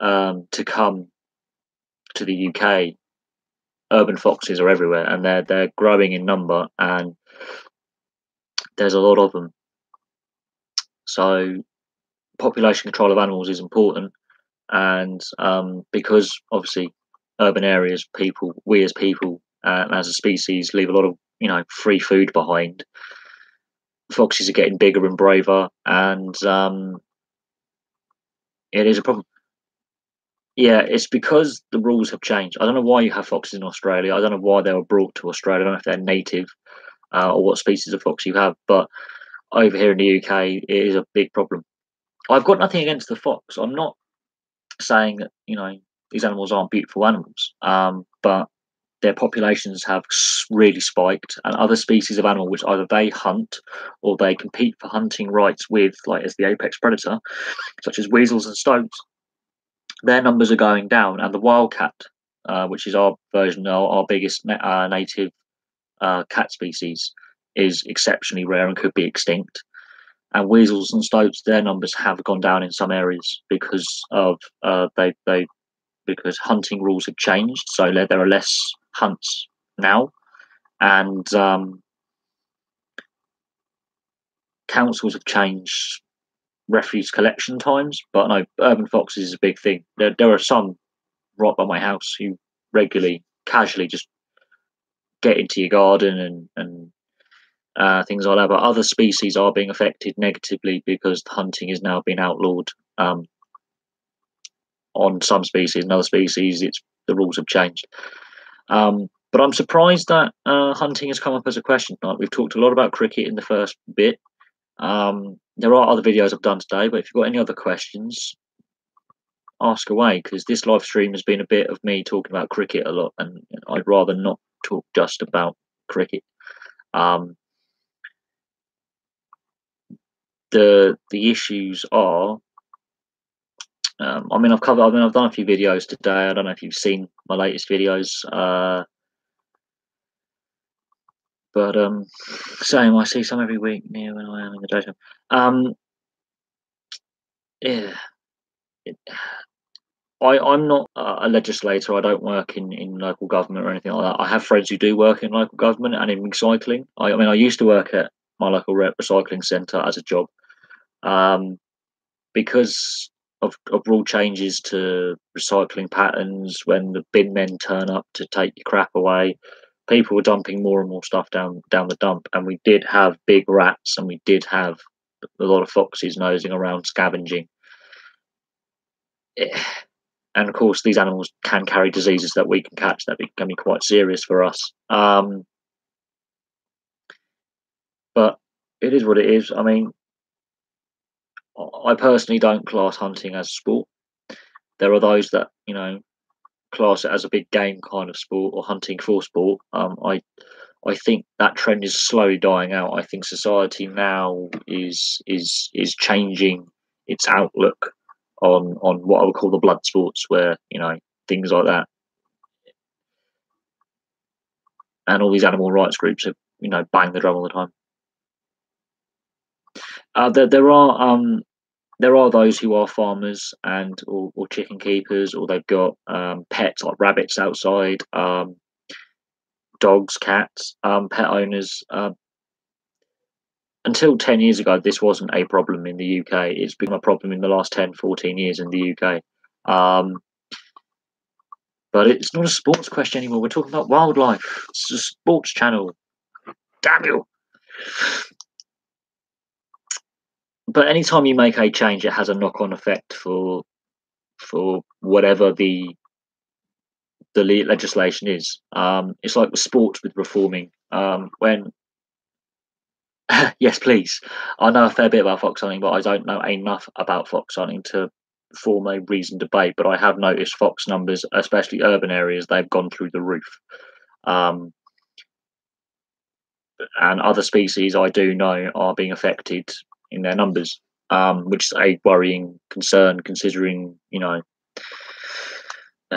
to come to the UK, urban foxes are everywhere, and they're growing in number, and there's a lot of them. So population control of animals is important, and because obviously urban areas, we as people, as a species, leave a lot of free food behind. Foxes are getting bigger and braver, and it is a problem. Yeah, it's because the rules have changed. I don't know why you have foxes in Australia. I don't know why they were brought to Australia. I don't know if they're native, or what species of fox you have, but over here in the UK, it is a big problem. I've got nothing against the fox. I'm not saying that these animals aren't beautiful animals, but their populations have really spiked, and other species of animal which either they hunt or they compete for hunting rights with, like as the apex predator, such as weasels and stoats, their numbers are going down. And the wildcat, which is our version, our biggest native cat species, is exceptionally rare and could be extinct. And weasels and stoats, their numbers have gone down in some areas because of they because hunting rules have changed, so there are less hunts now, and councils have changed refuse collection times. But no, urban foxes is a big thing. There are some right by my house who regularly, casually just get into your garden and things like that. But other species are being affected negatively because hunting is now being outlawed on some species. And other species, the rules have changed. But I'm surprised that hunting has come up as a question tonight. We've talked a lot about cricket in the first bit. There are other videos I've done today, but if you've got any other questions, ask away, because this live stream has been a bit of me talking about cricket a lot, and I'd rather not talk just about cricket. The issues are, I've done a few videos today. I don't know if you've seen my latest videos, but same. I see some every week near when I am in the daytime. Yeah, I'm not a legislator. I don't work in local government or anything like that. I have friends who do work in local government and in recycling. I used to work at my local recycling centre as a job, because of rule changes to recycling patterns. When the bin men turn up to take your crap away, people were dumping more and more stuff down the dump, and we did have big rats, and we did have a lot of foxes nosing around scavenging. And of course, these animals can carry diseases that we can catch that can be quite serious for us. But it is what it is. I personally don't class hunting as sport. There are those that class it as a big game kind of sport, or hunting for sport. I think that trend is slowly dying out. I think society now is changing its outlook on what I would call the blood sports, where things like that, and all these animal rights groups have bang the drum all the time. There are those who are farmers or chicken keepers, or they've got pets like rabbits outside, dogs, cats, pet owners. Until 10 years ago, this wasn't a problem in the UK. It's become a problem in the last 10, 14 years in the UK. But it's not a sports question anymore. We're talking about wildlife. It's a sports channel. Damn you. But anytime you make a change, it has a knock-on effect for whatever the legislation is. It's like with sports, with reforming. When yes, please. I know a fair bit about fox hunting, but I don't know enough about fox hunting to form a reasoned debate. But I have noticed fox numbers, especially urban areas, they've gone through the roof. and other species I do know are being affected in their numbers, which is a worrying concern, considering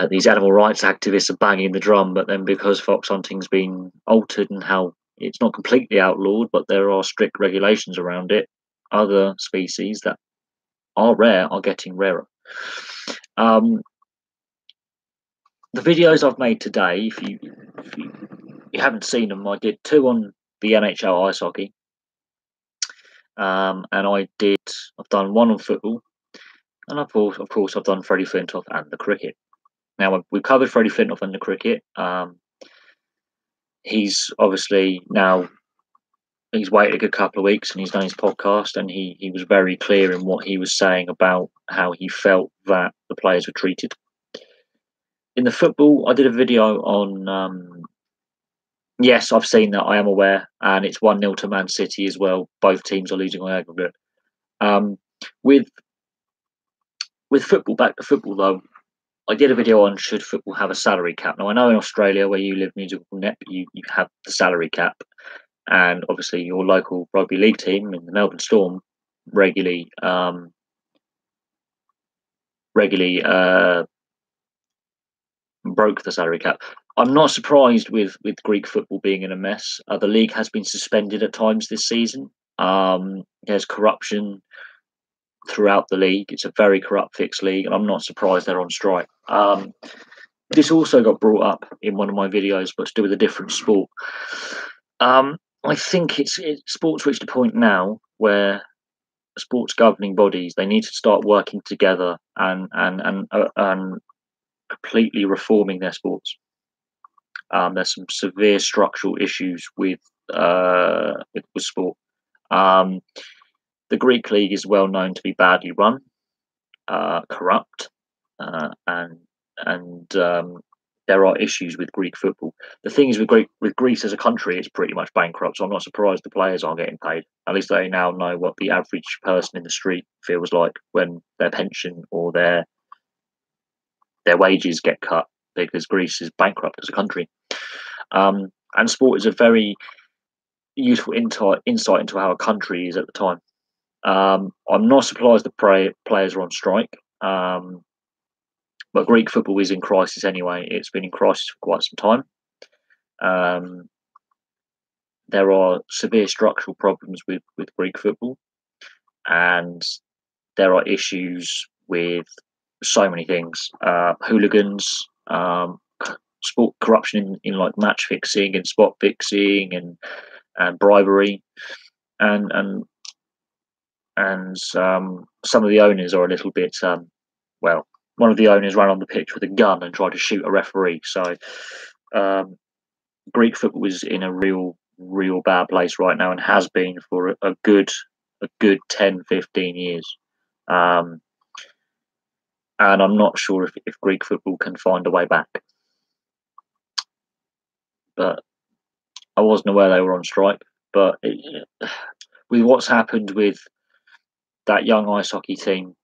these animal rights activists are banging the drum, but then because fox hunting's been altered and how it's not completely outlawed, but there are strict regulations around it, other species that are rare are getting rarer. The videos I've made today, if you haven't seen them, I did 2 on the NHL ice hockey, and I've done 1 on football, and of course I've done Freddie Flintoff and the cricket. Now we've covered Freddie Flintoff and the cricket. He's obviously now he's waited a good couple of weeks and he's done his podcast, and he was very clear in what he was saying about how he felt that the players were treated. In the football, I did a video on. Yes, I've seen that. I am aware, and it's 1-0 to Man City as well. Both teams are losing on aggregate. With football, back to football though, I did a video on should football have a salary cap. Now I know in Australia, where you live, Musical Net, you have the salary cap, and obviously your local rugby league team in the Melbourne Storm regularly broke the salary cap. I'm not surprised with Greek football being in a mess. The league has been suspended at times this season. There's corruption throughout the league. It's a very corrupt fixed league, and I'm not surprised they're on strike. This also got brought up in one of my videos, but to do with a different sport. I think it's sports reached a point now where sports governing bodies, they need to start working together and completely reforming their sports. There's some severe structural issues with sport. The Greek league is well known to be badly run, corrupt, and there are issues with Greek football. The thing is, with Greece as a country, it's pretty much bankrupt. So I'm not surprised the players aren't getting paid. At least they now know what the average person in the street feels like when their pension or their wages get cut, because Greece is bankrupt as a country. And sport is a very useful insight into how a country is at the time. I'm not surprised the players are on strike, but Greek football is in crisis anyway. It's been in crisis for quite some time. There are severe structural problems with Greek football, and there are issues with so many things: hooligans, sport corruption in like match fixing and spot fixing, and bribery, and some of the owners are a little bit well. One of the owners ran on the pitch with a gun and tried to shoot a referee. So Greek football is in a real bad place right now, and has been for a good 10, 15 years. And I'm not sure if Greek football can find a way back. But I wasn't aware they were on strike. But with what's happened with that young ice hockey team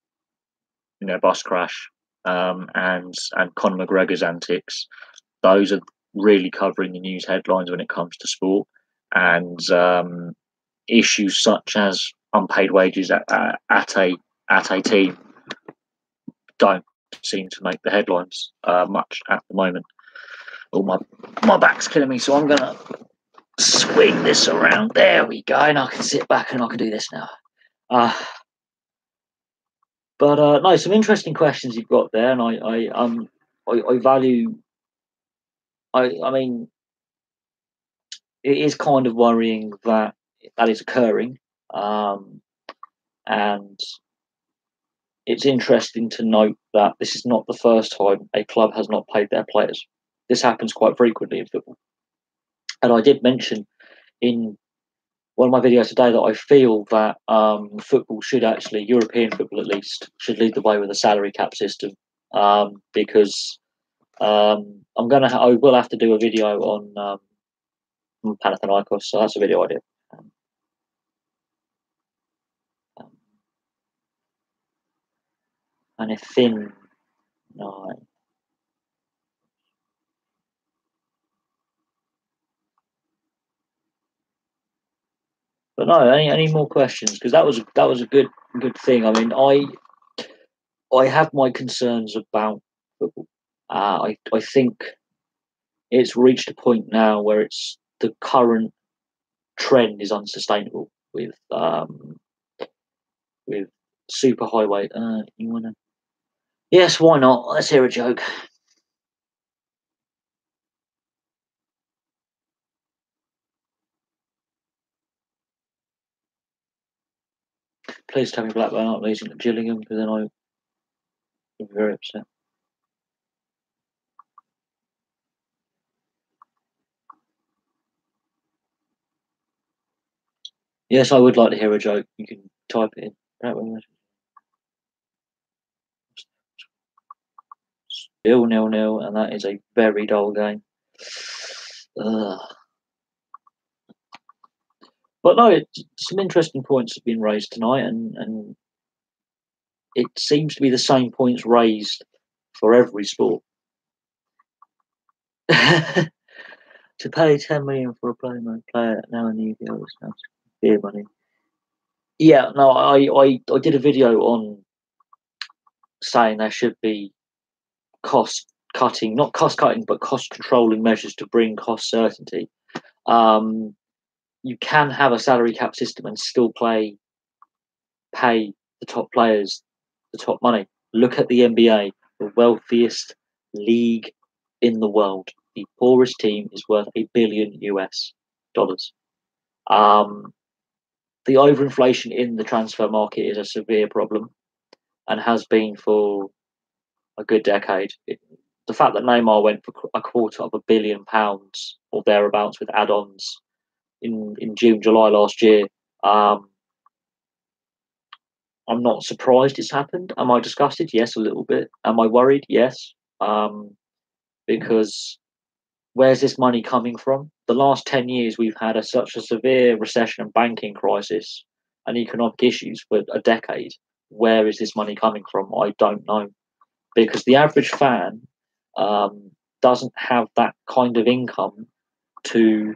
in their bus crash, and Conor McGregor's antics, those are really covering the news headlines when it comes to sport, and issues such as unpaid wages at a team don't seem to make the headlines much at the moment. Oh, my back's killing me, so I'm gonna swing this around. There we go, and I can sit back and I can do this now. But no, some interesting questions you've got there, and I value. I mean, it is kind of worrying that is occurring, and it's interesting to note that this is not the first time a club has not paid their players. This happens quite frequently in football, and I did mention in one of my videos today that I feel that football should actually, European football at least, should lead the way with a salary cap system, because I will have to do a video on Panathinaikos, so that's a video idea. And if Finn, no. But no, any more questions? Because that was a good thing. I mean, I have my concerns about football. I think it's reached a point now where it's the current trend is unsustainable with super highway. You wanna? Yes, why not? Let's hear a joke. Please tell me Blackburn aren't losing to Gillingham, because then I'll be very upset. Yes, I would like to hear a joke. You can type it in. Blackburn still 0-0, and that is a very dull game. Ugh. But no, some interesting points have been raised tonight, and it seems to be the same points raised for every sport. To pay 10 million for a player now in the UPL is now beer money. Yeah, no, I did a video on saying there should be cost cutting, not cost cutting, but cost controlling measures to bring cost certainty. You can have a salary cap system and still pay the top players the top money. Look at the NBA, the wealthiest league in the world. The poorest team is worth $1 billion US dollars. The overinflation in the transfer market is a severe problem and has been for a good decade. The fact that Neymar went for a quarter of £1 billion or thereabouts with add-ons in June, July last year, I'm not surprised it's happened. Am I disgusted? Yes, a little bit. Am I worried? Yes. Because where's this money coming from? The last 10 years, we've had such a severe recession and banking crisis and economic issues for a decade. Where is this money coming from? I don't know. Because the average fan doesn't have that kind of income to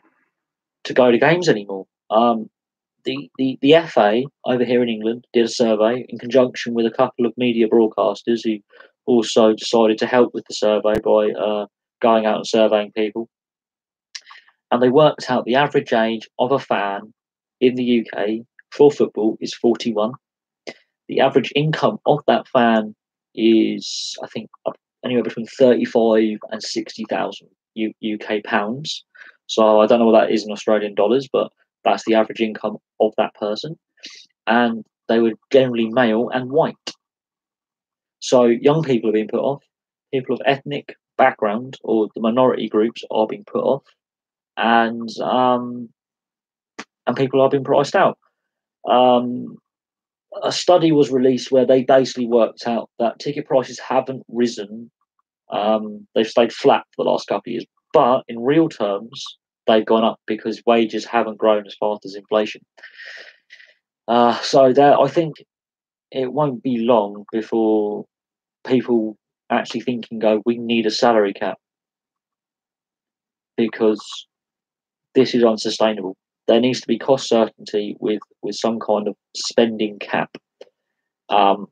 go to games anymore. The FA over here in England did a survey in conjunction with a couple of media broadcasters who also decided to help with the survey by going out and surveying people. And they worked out the average age of a fan in the UK for football is 41. The average income of that fan is, I think, anywhere between 35 and 60,000 UK pounds. So I don't know what that is in Australian dollars, but that's the average income of that person. And they were generally male and white. So young people are being put off. People of ethnic background or the minority groups are being put off, and people are being priced out. A study was released where they basically worked out that ticket prices haven't risen. They've stayed flat for the last couple of years, but in real terms, they've gone up because wages haven't grown as fast as inflation. So that, I think it won't be long before people actually think and go, we need a salary cap, because this is unsustainable. There needs to be cost certainty with some kind of spending cap. The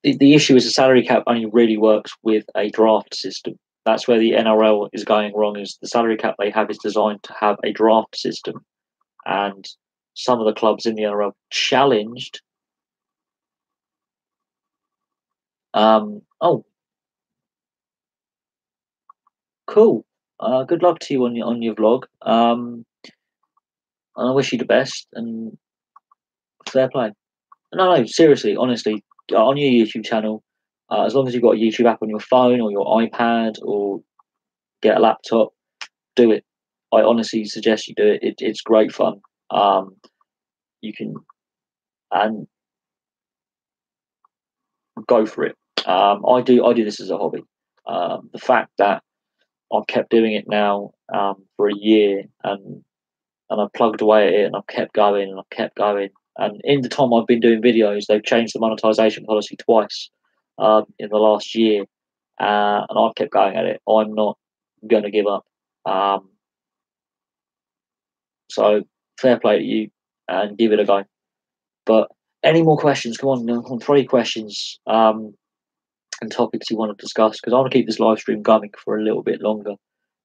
issue is the salary cap only really works with a draft system. That's where the NRL is going wrong. Is the salary cap they have is designed to have a draft system, and some of the clubs in the NRL challenged. Oh, cool. Good luck to you on your vlog. I wish you the best and fair play. No, seriously, honestly, on your YouTube channel, as long as you've got a YouTube app on your phone or your iPad or get a laptop, do it. I honestly suggest you do it. It's great fun. You can and go for it. I do this as a hobby. The fact that I've kept doing it now for a year, and I've plugged away at it, and I've kept going and I've kept going. And in the time I've been doing videos, they've changed the monetization policy twice in the last year, and I've kept going at it. I'm not going to give up. So fair play to you, and give it a go. But any more questions? Come on 3 questions and topics you want to discuss, because I want to keep this live stream going for a little bit longer,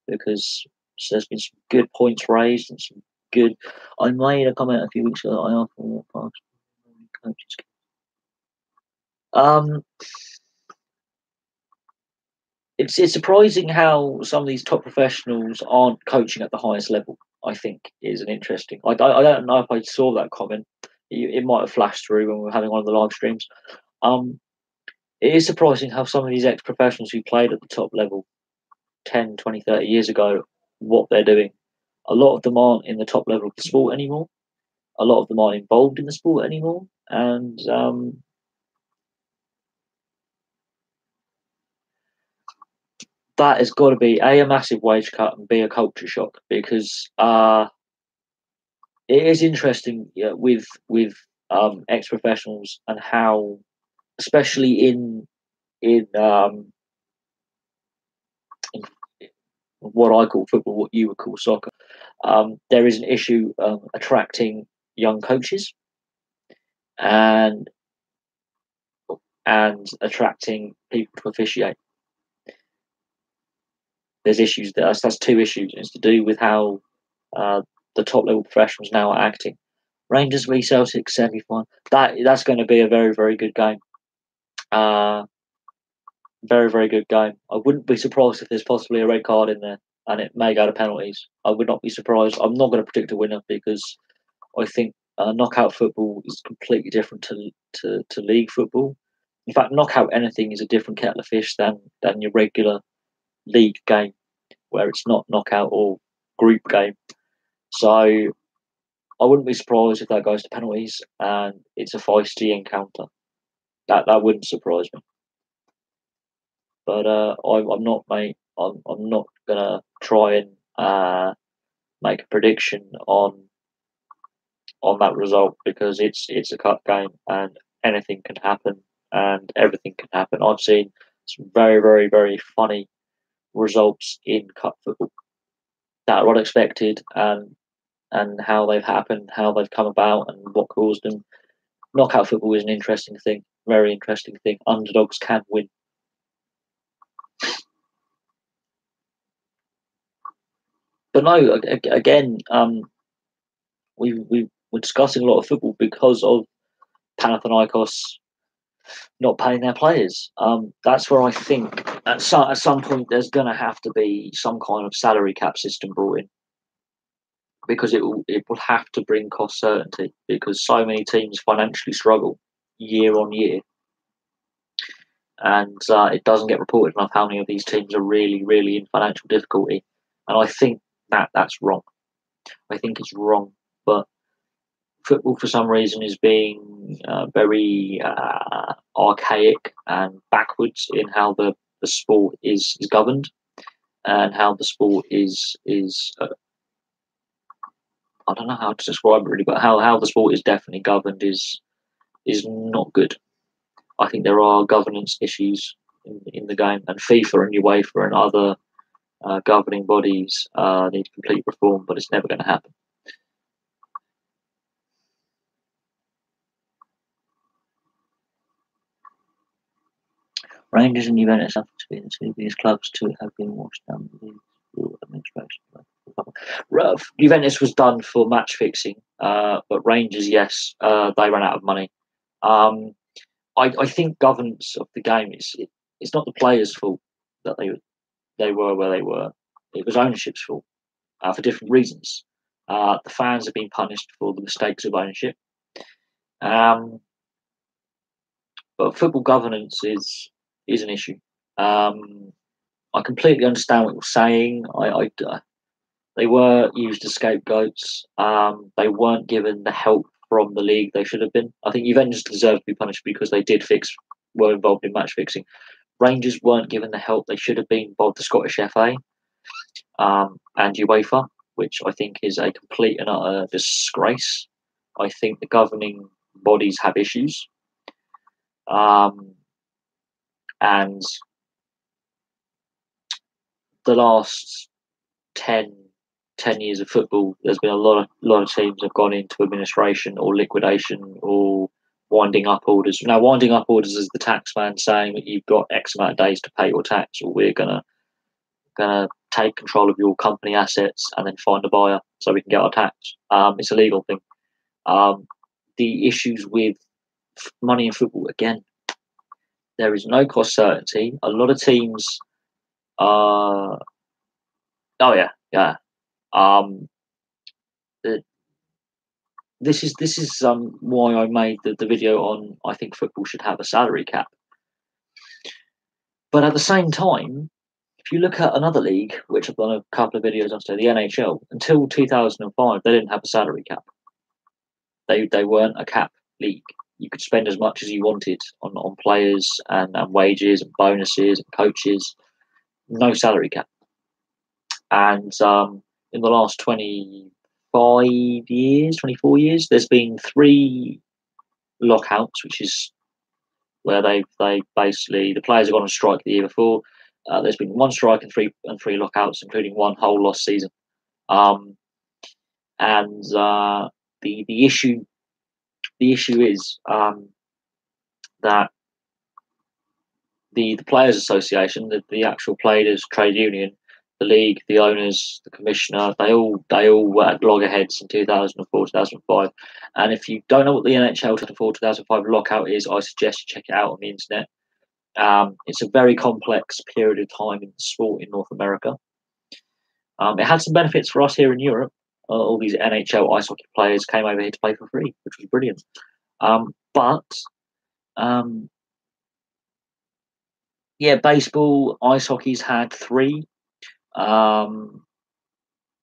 because there's been some good points raised and some good. I made a comment a few weeks ago that I often walk past coaches. It's surprising how some of these top professionals aren't coaching at the highest level. I think is an interesting. I don't know if I saw that comment. It might have flashed through when we were having one of the live streams. It is surprising how some of these ex-professionals who played at the top level 10, 20, 30 years ago, what they're doing. A lot of them aren't in the top level of the sport anymore. A lot of them aren't involved in the sport anymore. And that has got to be a massive wage cut and b a culture shock, because it is interesting, with ex-professionals and how, especially in what I call football, what you would call soccer, there is an issue attracting young coaches and attracting people to officiate. There's issues there. That's 2 issues. It's to do with how the top level professionals now are acting. Rangers v Celtic semi-final. That's going to be a very, very good game. Very, very good game. I wouldn't be surprised if there's possibly a red card in there and it may go to penalties. I would not be surprised. I'm not going to predict a winner, because I think knockout football is completely different to league football. In fact, knockout anything is a different kettle of fish than your regular league game, where it's not knockout or group game. So I wouldn't be surprised if that goes to penalties and it's a feisty encounter. That wouldn't surprise me. But I'm not, mate. I'm not gonna try and make a prediction on that result, because it's a cup game and anything can happen and everything can happen. I've seen some very, very, very funny results in cup football that are unexpected, and how they've happened, how they've come about, and what caused them. Knockout football is an interesting thing, very interesting thing. Underdogs can win. But no, again, we're discussing a lot of football because of Panathinaikos not paying their players. That's where I think at some point there's going to have to be some kind of salary cap system brought in, because it will have to bring cost certainty, because so many teams financially struggle year on year, and it doesn't get reported enough how many of these teams are really, really in financial difficulty. And I think that's wrong. I think it's wrong, but football for some reason is being very archaic and backwards in how the sport is governed, and how the sport is I don't know how to describe it really, but how the sport is definitely governed is not good. I think there are governance issues in the game, and FIFA and UEFA and other governing bodies need complete reform, but it's never going to happen. Rangers and Juventus have to be the 2 biggest clubs to have been washed down the administration. Juventus was done for match fixing, but Rangers, yes, they ran out of money. I think governance of the game it's not the players' fault that they were where they were. It was ownership's fault, for different reasons. The fans have been punished for the mistakes of ownership. But football governance is an issue. I completely understand what you're saying. They were used as scapegoats. They weren't given the help from the league they should have been. I think Juventus deserved to be punished because they were involved in match fixing. Rangers weren't given the help they should have been by the Scottish FA and UEFA, which I think is a complete and utter disgrace. I think the governing bodies have issues. And the last 10 10 years of football, there's been a lot of teams have gone into administration or liquidation or winding up orders. Now, winding up orders is the tax man saying that you've got X amount of days to pay your tax, or we're gonna take control of your company assets and then find a buyer so we can get our tax. It's a legal thing. The issues with money in football, again, there is no cost certainty. A lot of teams are. Oh yeah. This is why I made the video on I think football should have a salary cap. But at the same time, if you look at another league, which I've done a couple of videos on, so the NHL, until 2005, they didn't have a salary cap. They weren't a cap league. You could spend as much as you wanted on players and wages and bonuses and coaches. No salary cap. And in the last 24 years, there's been 3 lockouts, which is where they basically the players have gone on strike the year before. There's been 1 strike and three lockouts, including 1 whole lost season. And the issue is that the Players Association, the actual players' trade union, the league, the owners, the commissioner, they all were at loggerheads in 2004, 2005. And if you don't know what the NHL 2004, 2005 lockout is, I suggest you check it out on the internet. It's a very complex period of time in sport in North America. It had some benefits for us here in Europe. All these NHL ice hockey players came over here to play for free, which was brilliant. Baseball, ice hockey's had 3.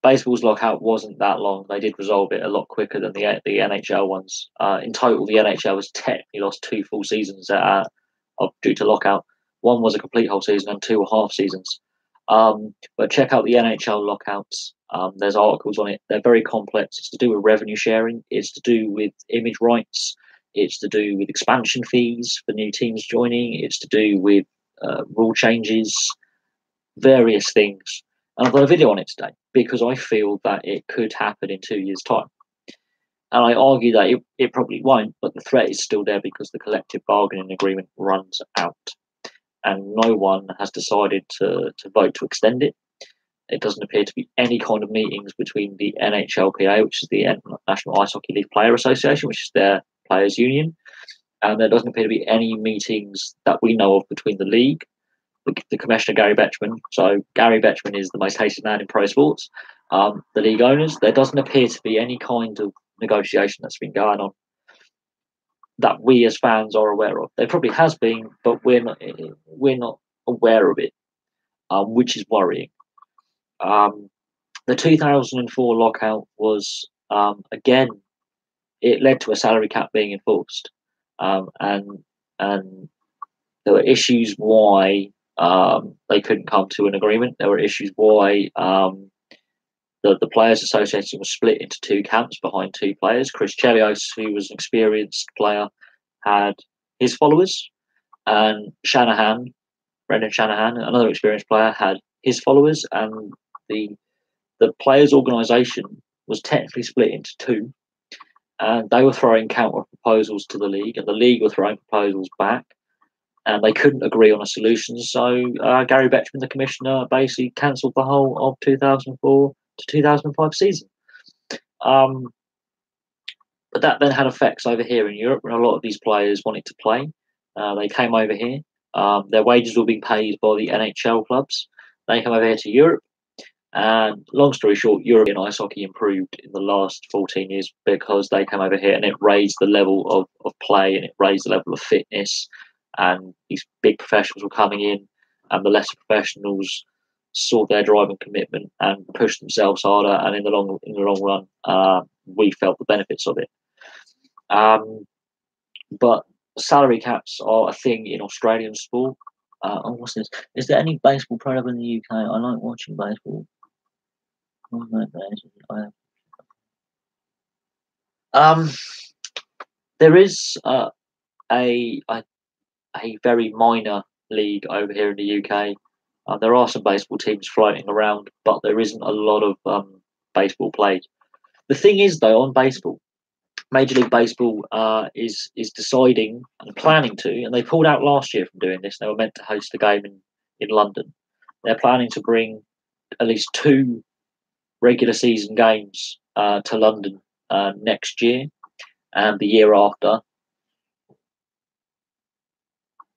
Baseball's lockout wasn't that long. They did resolve it a lot quicker than the NHL ones. In total, the NHL has technically lost 2 full seasons due to lockout. 1 was a complete whole season and 2 were half seasons. But check out the NHL lockouts. There's articles on it. They're very complex. It's to do with revenue sharing. It's to do with image rights. It's to do with expansion fees for new teams joining. It's to do with rule changes, various things. And I've got a video on it today because I feel that it could happen in 2 years' time. And I argue that it probably won't, but the threat is still there because the collective bargaining agreement runs out. And no one has decided to vote to extend it. It doesn't appear to be any kind of meetings between the NHLPA, which is the National Ice Hockey League Player Association, which is their players' union. And there doesn't appear to be any meetings that we know of between the league, the commissioner, Gary Betchman. So Gary Betchman is the most hated man in pro sports. The league owners, there doesn't appear to be any kind of negotiation that's been going on that we as fans are aware of. There probably has been, but we're not aware of it, which is worrying. The 2004 lockout was again, it led to a salary cap being enforced, and there were issues why they couldn't come to an agreement. There were issues why the Players Association was split into 2 camps behind 2 players. Chris Chelios, who was an experienced player, had his followers, and Brendan Shanahan, another experienced player, had his followers, and the players' organisation was technically split into 2, and they were throwing counter proposals to the league, and the league were throwing proposals back, and they couldn't agree on a solution. So Gary Betchman, the commissioner, basically cancelled the whole of 2004 to 2005 season. But that then had effects over here in Europe, where a lot of these players wanted to play. They came over here. Their wages were being paid by the NHL clubs. They came over here to Europe. And long story short, European ice hockey improved in the last 14 years because they came over here, and it raised the level of play, and it raised the level of fitness. And these big professionals were coming in, and the lesser professionals saw their drive and commitment and pushed themselves harder. And in the long run, we felt the benefits of it. But salary caps are a thing in Australian sport. What's this? Is there any baseball program in the UK? I like watching baseball. There is a very minor league over here in the UK. There are some baseball teams floating around, but there isn't a lot of baseball played. The thing is, though, on baseball, Major League Baseball is deciding and planning to, and they pulled out last year from doing this. They were meant to host a game in London. They're planning to bring at least 2 regular season games to London next year and the year after.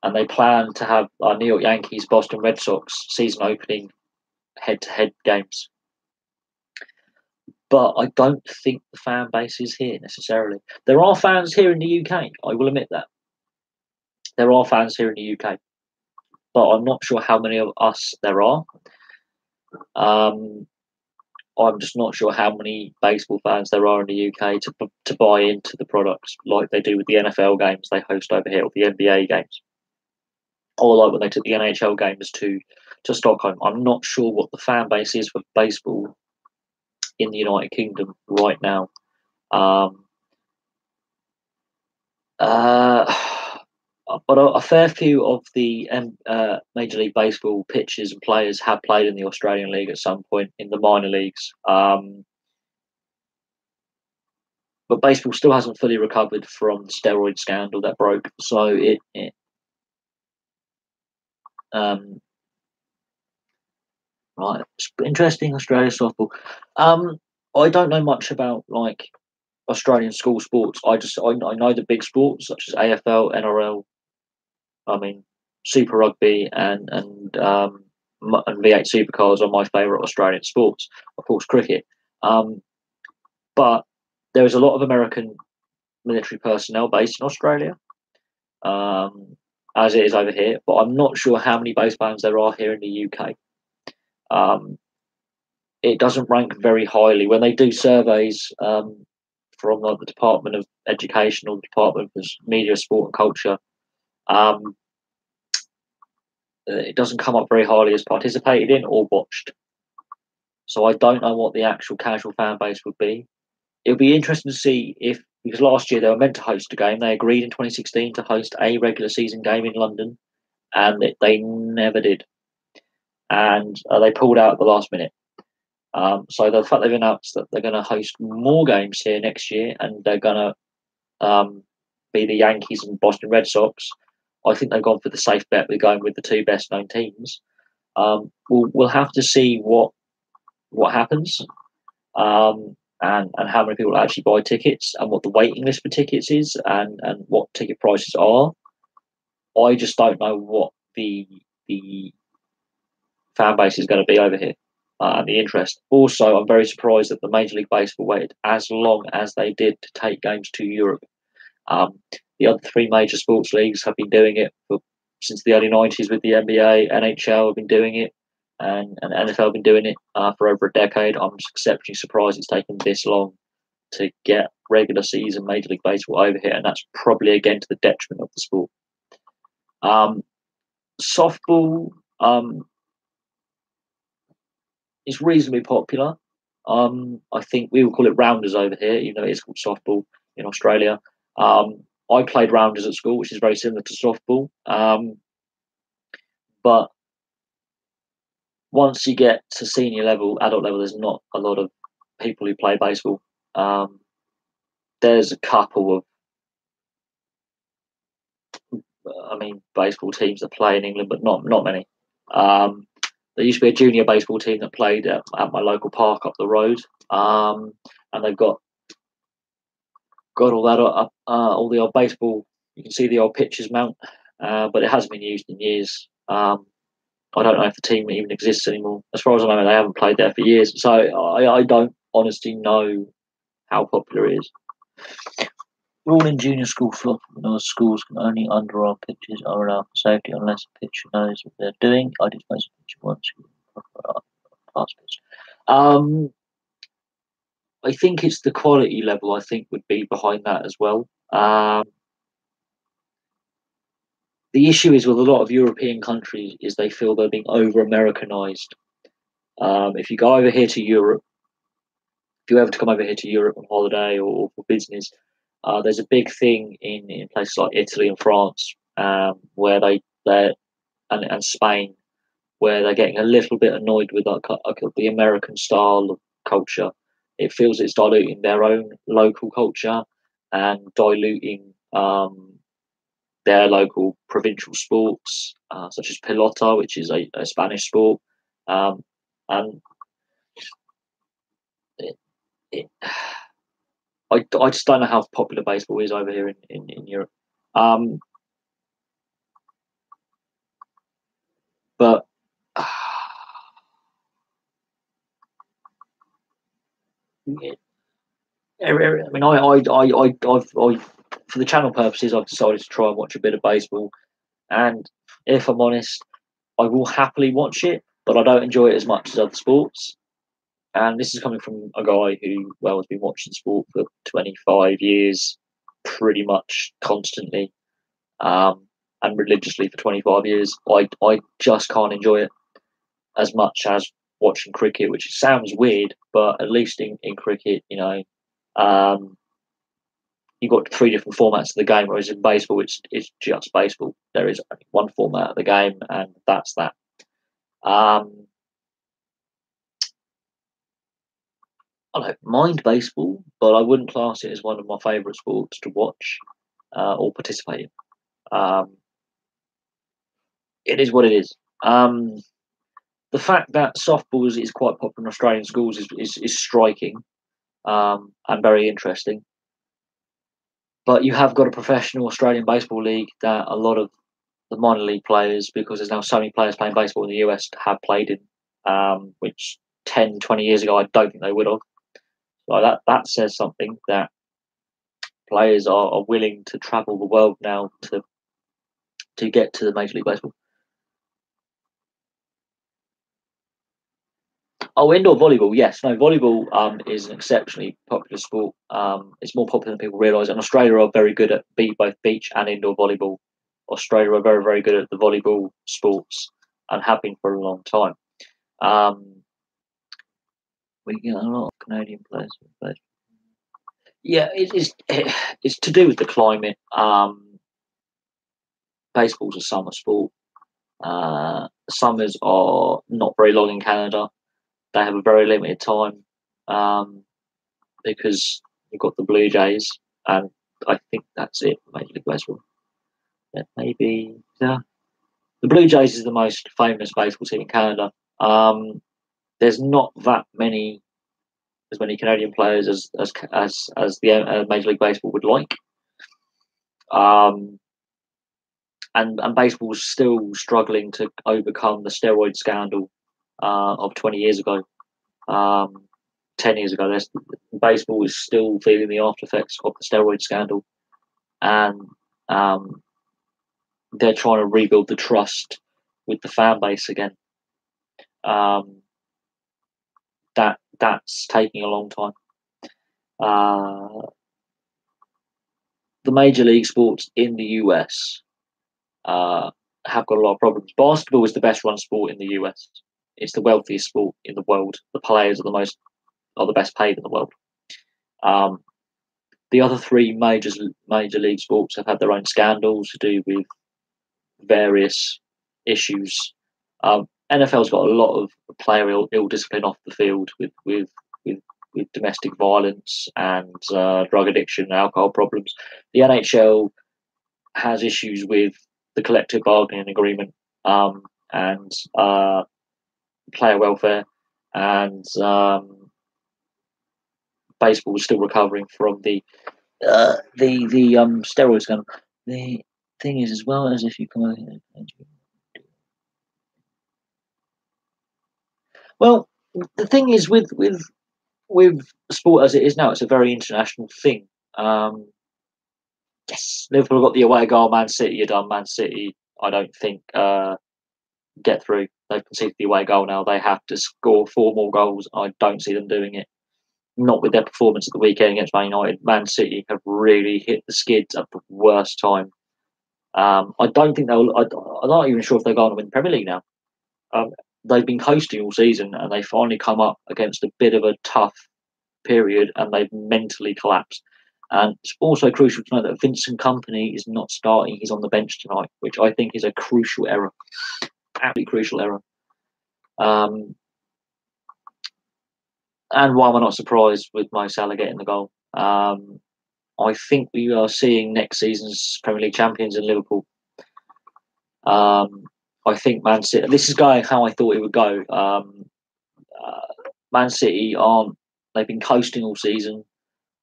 And they plan to have New York Yankees, Boston Red Sox season opening head-to-head games. But I don't think the fan base is here necessarily. There are fans here in the UK, I will admit that. There are fans here in the UK, but I'm not sure how many of us there are. I'm just not sure how many baseball fans there are in the UK to buy into the products like they do with the NFL games they host over here, or the NBA games, or like when they took the NHL games to Stockholm. I'm not sure what the fan base is for baseball in the United Kingdom right now. But a fair few of the Major League Baseball pitchers and players have played in the Australian League at some point in the minor leagues. But baseball still hasn't fully recovered from the steroid scandal that broke. So right, it's interesting. Australia softball. I don't know much about like Australian school sports. I know the big sports such as AFL, NRL. I mean, Super Rugby and V8 Supercars are my favourite Australian sports. Of course, cricket. But there is a lot of American military personnel based in Australia, as it is over here. But I'm not sure how many base fans there are here in the UK. It doesn't rank very highly when they do surveys from like the Department of Education or the Department of Media, Sport and Culture. It doesn't come up very highly as participated in or watched. So I don't know what the actual casual fan base would be. It'll be interesting to see if, because last year they were meant to host a game. They agreed in 2016 to host a regular season game in London, and they never did. And they pulled out at the last minute. So the fact they've announced that they're going to host more games here next year, and they're going to be the Yankees and Boston Red Sox, I think they've gone for the safe bet with going with the 2 best known teams. We'll have to see what happens, and how many people actually buy tickets, and what the waiting list for tickets is, and what ticket prices are. I just don't know what the fan base is going to be over here, and the interest. Also, I'm very surprised that the Major League Baseball waited as long as they did to take games to Europe. The other 3 major sports leagues have been doing it since the early 90s with the NBA, NHL have been doing it, and NFL have been doing it for over a decade. I'm exceptionally surprised it's taken this long to get regular season Major League Baseball over here, and that's probably again to the detriment of the sport. Softball is reasonably popular. I think we would call it rounders over here, even though it is called softball in Australia. I played rounders at school, which is very similar to softball. But once you get to senior level, adult level, there's not a lot of people who play baseball. There's a couple of, baseball teams that play in England, but not many. There used to be a junior baseball team that played at my local park up the road, and they've got all that up, all the old baseball. You can see the old pitchers mount, but it hasn't been used in years. I don't know if the team even exists anymore. As far as I know, they haven't played there for years. So I don't honestly know how popular it is. Rule in junior school football: schools can only underarm pitches are allowed for safety unless the pitcher knows what they're doing. I dispose the pitcher once pass pitch. I think it's the quality level. I think would be behind that as well. The issue is with a lot of European countries is they feel they're being over-Americanized. If you go over here to Europe, if you ever to come over here to Europe on holiday or for business, there's a big thing in places like Italy and France, where and Spain, where they're getting a little bit annoyed with the American style of culture, it feels it's diluting their own local culture and diluting their local provincial sports, such as pelota, which is a Spanish sport. And it, it, I just don't know how popular baseball is over here in Europe. But I mean, I've for the channel purposes, I've decided to try and watch a bit of baseball. And if I'm honest, I will happily watch it, but I don't enjoy it as much as other sports. And this is coming from a guy who, well, has been watching sport for 25 years, pretty much constantly, and religiously for 25 years. I just can't enjoy it as much as watching cricket, which sounds weird, but at least in cricket, you've got 3 different formats of the game, whereas in baseball, it's just baseball. There is only one format of the game, and that's that. I don't mind baseball, but I wouldn't class it as one of my favourite sports to watch or participate in. It is what it is. The fact that softball is quite popular in Australian schools is striking and very interesting. But you have got a professional Australian baseball league that a lot of the minor league players, because there's now so many players playing baseball in the US, have played in, which 10, 20 years ago I don't think they would have. So that says something, that players are willing to travel the world now to get to the Major League Baseball. Oh, indoor volleyball, yes. No, volleyball is an exceptionally popular sport. It's more popular than people realise. And Australia are very good at both beach and indoor volleyball. Australia are very, very good at the volleyball sports and have been for a long time. We get a lot of Canadian players. Yeah, it's to do with the climate. Baseball's a summer sport. Summers are not very long in Canada. They have a very limited time because you've got the Blue Jays, and I think that's it for Major League Baseball. Maybe the Blue Jays is the most famous baseball team in Canada. There's not that many as many Canadian players as the Major League Baseball would like. And baseball is still struggling to overcome the steroid scandal of 20 years ago. 10 years ago, baseball is still feeling the after effects of the steroid scandal, and they're trying to rebuild the trust with the fan base again. That's taking a long time. The major league sports in the US have got a lot of problems. Basketball is the best run sport in the US. It's the wealthiest sport in the world. The players are the best paid in the world. The other 3 major league sports have had their own scandals to do with various issues. NFL's got a lot of player ill discipline off the field with domestic violence and drug addiction and alcohol problems. The NHL has issues with the collective bargaining agreement and player welfare, and baseball is still recovering from the steroid scandal. The thing is, as well as if you come well, the thing is with sport as it is now, it's a very international thing. Yes, Liverpool got the away goal. Man City, you're done. Man City, I don't think get through. They've conceded the away goal now. They have to score 4 more goals. I don't see them doing it. Not with their performance at the weekend against Man United. Man City have really hit the skids at the worst time. I don't think I'm not even sure if they're going to win the Premier League now. They've been coasting all season, and they finally come up against a bit of a tough period, and they've mentally collapsed. And it's also crucial to know that Vincent Kompany is not starting. He's on the bench tonight, which I think is a crucial error. Absolutely crucial error. And why am I not surprised with Mo Salah getting the goal? I think we are seeing next season's Premier League champions in Liverpool. I think Man City. This is going how I thought it would go. Man City aren't. They've been coasting all season,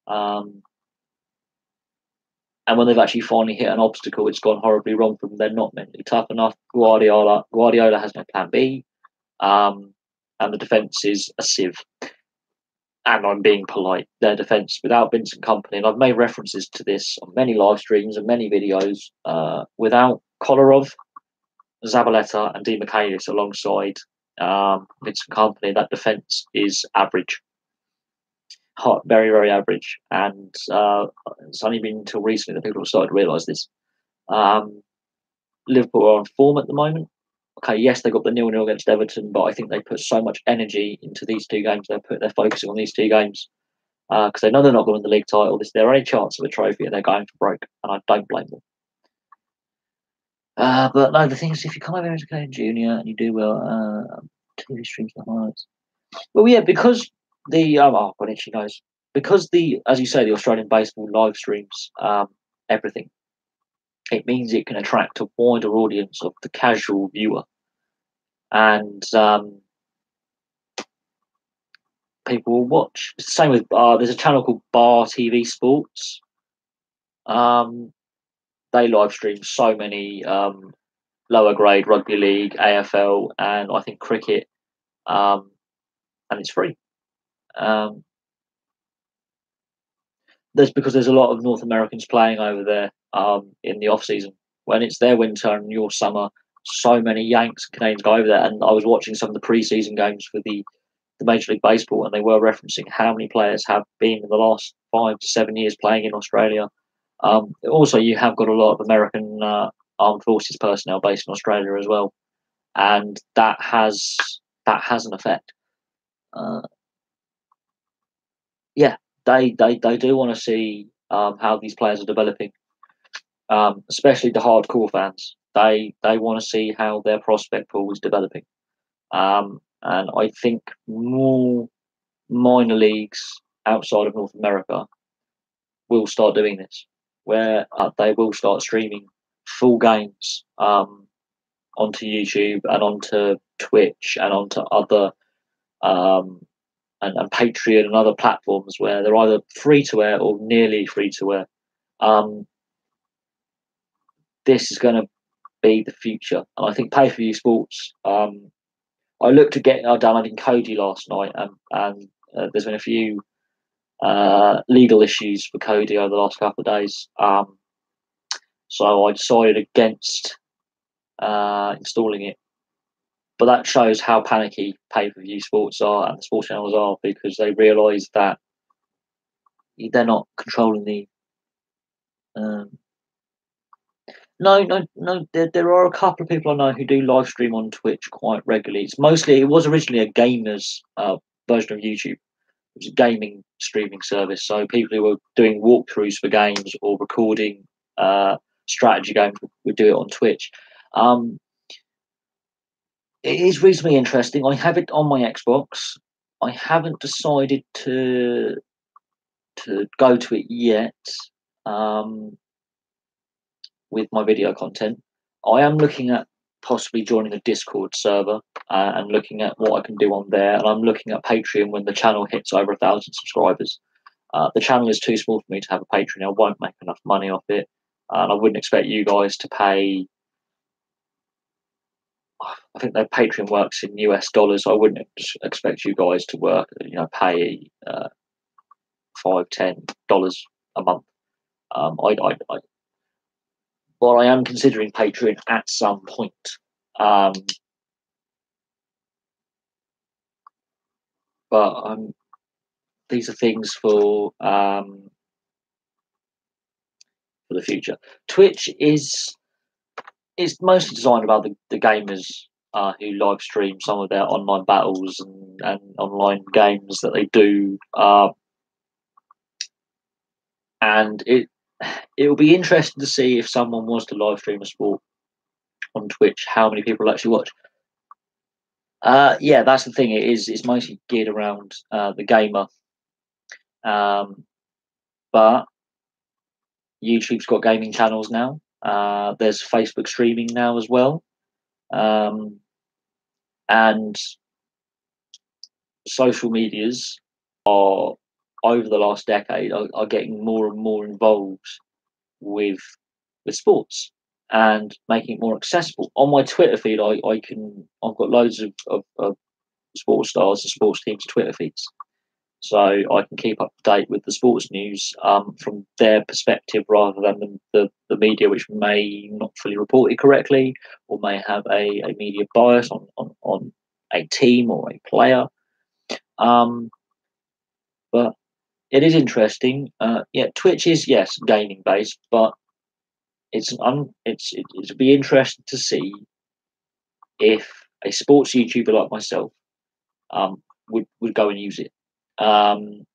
and when they've actually finally hit an obstacle, it's gone horribly wrong for them. They're not mentally tough enough. Guardiola has no plan B, and the defence is a sieve. And I'm being polite. Their defence without Vincent Kompany, and I've made references to this on many live streams and many videos. Without Kolarov, Zabaleta, and Di Michaelis alongside Vincent Kompany, that defence is average, very very average. And it's only been until recently that people have started to realise this. Liverpool are on form at the moment. Okay, yes, they got the 0-0 against Everton, but I think they put so much energy into these two games. They're focusing on these two games because they know they're not going to win the league title. This is their only chance of a trophy, and they're going for broke, and I don't blame them. But no, the thing is, if you come over as a junior and you do well, TV streams the highlights. Well, yeah, because the God, she knows, because as you say, the Australian baseball live streams everything. It means it can attract a wider audience of the casual viewer, and people will watch. It's the same with there's a channel called Bar TV Sports. They live stream so many lower grade rugby league, AFL, and I think cricket, and it's free. Because there's a lot of North Americans playing over there in the off season. When it's their winter and your summer, so many Yanks and Canadians go over there. And I was watching some of the preseason games for the Major League Baseball, and they were referencing how many players have been in the last 5 to 7 years playing in Australia. Also, you have got a lot of American armed forces personnel based in Australia as well, and that has an effect. They do want to see how these players are developing, especially the hardcore fans. They want to see how their prospect pool is developing, and I think more minor leagues outside of North America will start doing this, where they will start streaming full games onto YouTube and onto Twitch and onto other and Patreon and other platforms where they're either free to air or nearly free to air. This is going to be the future, and I think pay-per-view sports. I looked to get downloading Cody last night, and there's been a few legal issues for Cody over the last couple of days. So I decided against installing it. But that shows how panicky pay-per-view sports are and the sports channels are, because they realise that they're not controlling the. No. There are a couple of people I know who do live stream on Twitch quite regularly. It was originally a gamers version of YouTube. It was a gaming streaming service, so people who were doing walkthroughs for games or recording strategy games would do it on Twitch. It is reasonably interesting. I have it on my Xbox. I haven't decided to go to it yet with my video content. I am looking at possibly joining a Discord server and looking at what I can do on there. And I'm looking at Patreon when the channel hits over 1,000 subscribers. The channel is too small for me to have a Patreon. I won't make enough money off it. And I wouldn't expect you guys to pay. I think their Patreon works in US dollars. So I wouldn't expect you guys to pay $5-10 a month. But I am considering Patreon at some point. But these are things for the future. Twitch is mostly designed about the gamers who live stream some of their online battles and online games that they do, and it will be interesting to see if someone was to live stream a sport on Twitch, how many people will actually watch. Yeah, that's the thing. It's mostly geared around the gamer, um, but YouTube's got gaming channels now. There's Facebook streaming now as well, um, and social medias are over the last decade are getting more and more involved with sports and making it more accessible. On my Twitter feed, I've got loads of sports stars and sports teams' Twitter feeds, so I can keep up to date with the sports news from their perspective rather than the media, which may not fully report it correctly or may have a media bias on a team or a player. Um, but it is interesting. Yeah, Twitch is, yes, gaming based, but it'd be interesting to see if a sports YouTuber like myself would go and use it. Um,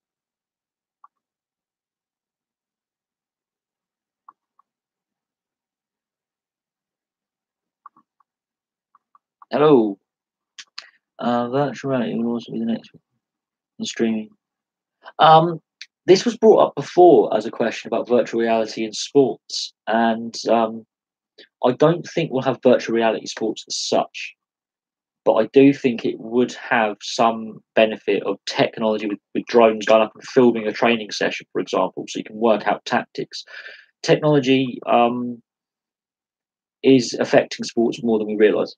Hello, virtual reality will also be the next one in streaming. Um, this was brought up before as a question about virtual reality in sports, and I don't think we'll have virtual reality sports as such. But I do think it would have some benefit of technology with drones going up and filming a training session, for example, so you can work out tactics. Technology is affecting sports more than we realise.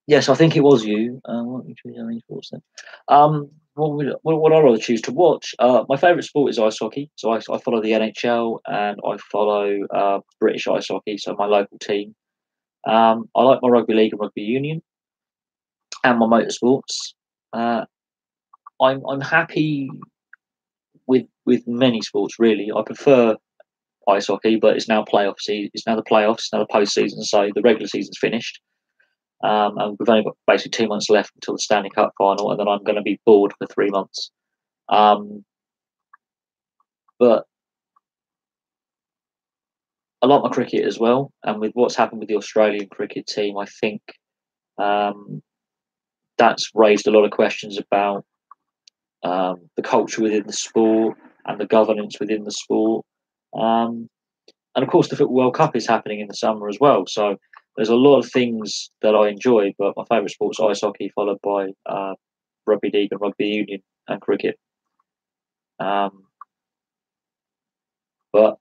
Yes, I think it was you. What would you choose any sports then? What I'd rather choose to watch? My favourite sport is ice hockey. So I follow the NHL and I follow British ice hockey, so my local team. I like my rugby league and rugby union and my motorsports. Uh, I'm happy with many sports really. I prefer ice hockey, but it's now playoff season. It's now the playoffs, it's now the postseason, so the regular season's finished. And we've only got basically 2 months left until the Stanley Cup final, and then I'm going to be bored for 3 months. Um, but I like my cricket as well, and with what's happened with the Australian cricket team, I think um, that's raised a lot of questions about the culture within the sport and the governance within the sport. Um, and of course, the Football World Cup is happening in the summer as well. So there's a lot of things that I enjoy, but my favourite sport's ice hockey, followed by rugby league and rugby union and cricket. Um, but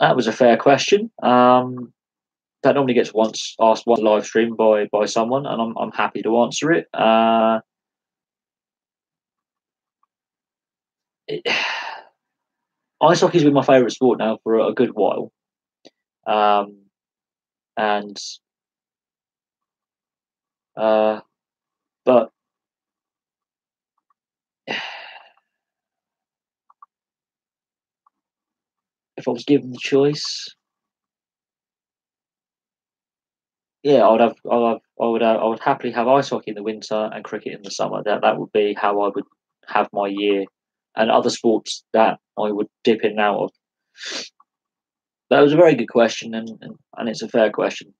that was a fair question. That normally gets once asked once live stream by someone, and I'm happy to answer it. it Ice hockey's been my favourite sport now for a good while, um, and uh, but if I was given the choice, yeah, I would happily have ice hockey in the winter and cricket in the summer. That would be how I would have my year, and other sports that I would dip in and out of. That was a very good question, and it's a fair question.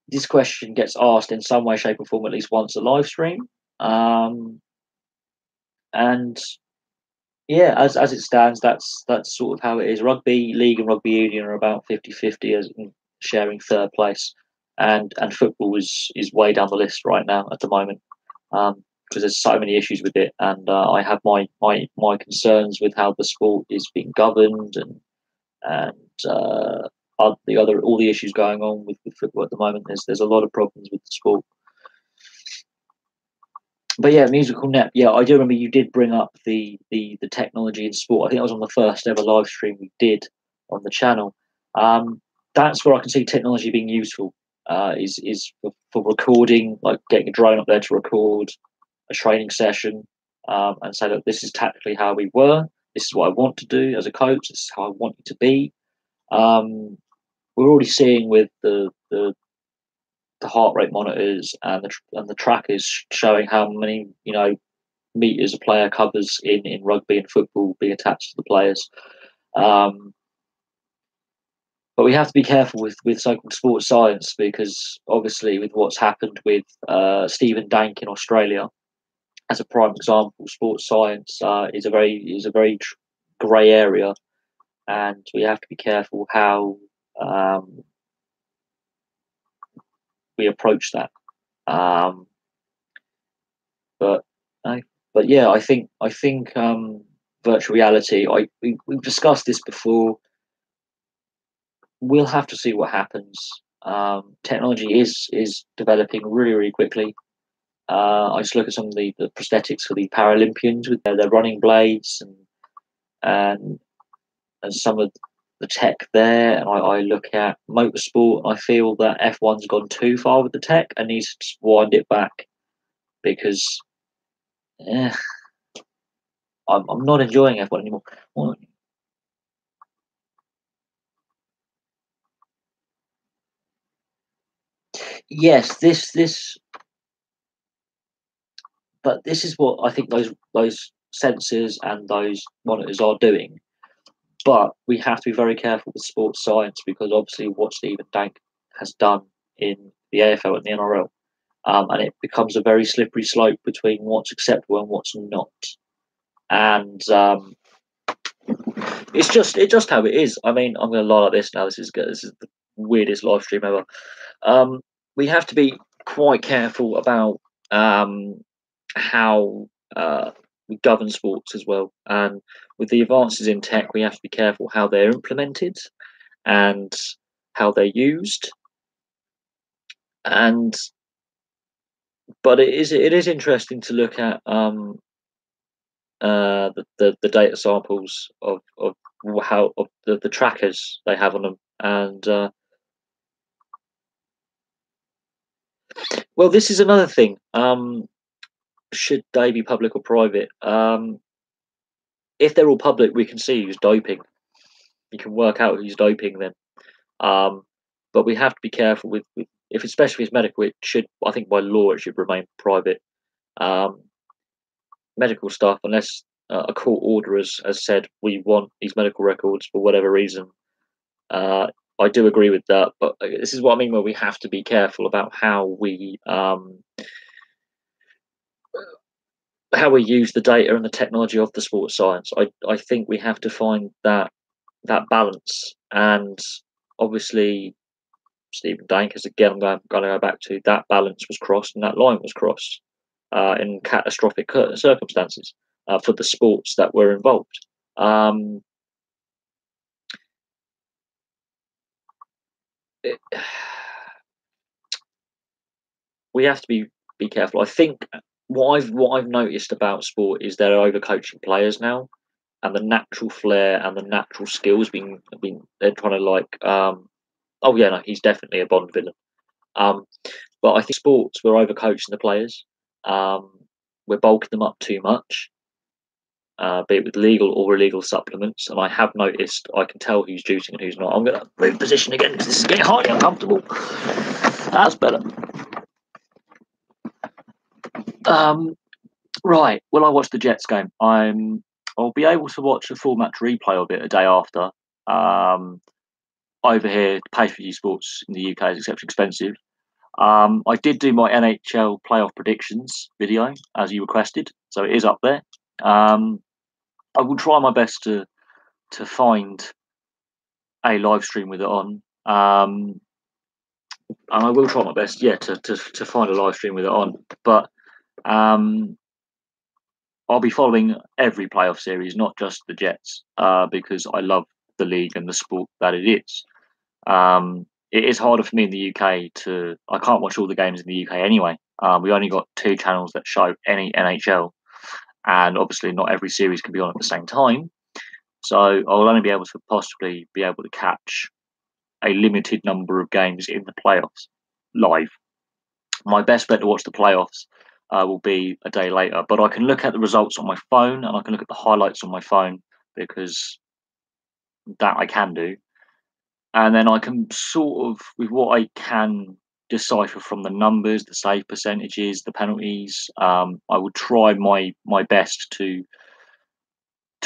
This question gets asked in some way, shape, or form at least once a live stream, and yeah, as it stands, that's sort of how it is. Rugby league and rugby union are about 50-50 as in sharing third place, and football is way down the list right now at the moment because there's so many issues with it, and I have my concerns with how the sport is being governed and the other all the issues going on with football at the moment. There's a lot of problems with the sport. But yeah, musical net. Yeah, I do remember you did bring up the technology in sport. I think that was on the first ever live stream we did on the channel. That's where I can see technology being useful. Is for recording, like getting a drone up there to record a training session, and say, look, this is tactically how we were. This is what I want to do as a coach. This is how I want you to be. We're already seeing with the heart rate monitors and the trackers showing how many meters a player covers in rugby and football being attached to the players. Um, But we have to be careful with so-called sports science, because obviously with what's happened with Stephen Dank in Australia, as a prime example, sports science is a very grey area, and we have to be careful how we approach that. Um, but but yeah, I think virtual reality. We've discussed this before. We'll have to see what happens. Technology is developing really quickly. I just look at some of the prosthetics for the Paralympians with their running blades, and and some of the tech there. And I look at motorsport. I feel that F1's gone too far with the tech and needs to wind it back, because eh, I'm not enjoying F1 anymore. Well, yes, this, but this is what I think those sensors and those monitors are doing. But we have to be very careful with sports science, because obviously what Stephen Dank has done in the AFL and the NRL, and it becomes a very slippery slope between what's acceptable and what's not. And it's just how it is. I mean, I'm going to lie like this now. This is good. This is the weirdest live stream ever. Um, we have to be quite careful about how we govern sports as well. And with the advances in tech, we have to be careful how they're implemented and how they're used. And but it is interesting to look at the data samples of how of the trackers they have on them. And well, this is another thing. Should they be public or private? If they're all public, we can see who's doping. You can work out who's doping then. Um, but we have to be careful with if, especially if it's medical, it should, I think by law, it should remain private. Um, Medical stuff, unless a court order has said we want these medical records for whatever reason. I do agree with that, but this is what I mean, where we have to be careful about how we use the data and the technology of the sports science. I think we have to find that balance, and obviously Stephen Dank, as again I'm going to go back to, that balance was crossed and that line was crossed in catastrophic circumstances for the sports that were involved. Um, it, we have to be careful. I think what I've noticed about sport is they're overcoaching players now, and the natural flair and the natural skills being they're trying to like. Oh yeah, no, he's definitely a Bond villain. Um, but I think sports, we're overcoaching the players. Um, we're bulking them up too much, be it with legal or illegal supplements. And I have noticed, I can tell who's juicing and who's not. I'm going to move position again because this is getting highly uncomfortable. That's better. Um, right. Will I watch the Jets game? I'll be able to watch a full match replay of it a day after. Um, Over here, pay-per-view sports in the UK is exceptionally expensive. I did do my NHL playoff predictions video as you requested, so it is up there. I will try my best to find a live stream with it on, and I will try my best, yeah, to find a live stream with it on. But um, I'll be following every playoff series, not just the Jets, because I love the league and the sport that it is. It is harder for me in the UK to. I can't watch all the games in the UK anyway. We only got two channels that show any NHL, and obviously not every series can be on at the same time. So I'll only be able to possibly be able to catch a limited number of games in the playoffs live. My best bet to watch the playoffs will be a day later, but I can look at the results on my phone and I can look at the highlights on my phone, because that I can do. And then I can sort of, with what I can decipher from the numbers, the save percentages, the penalties, I would try my best to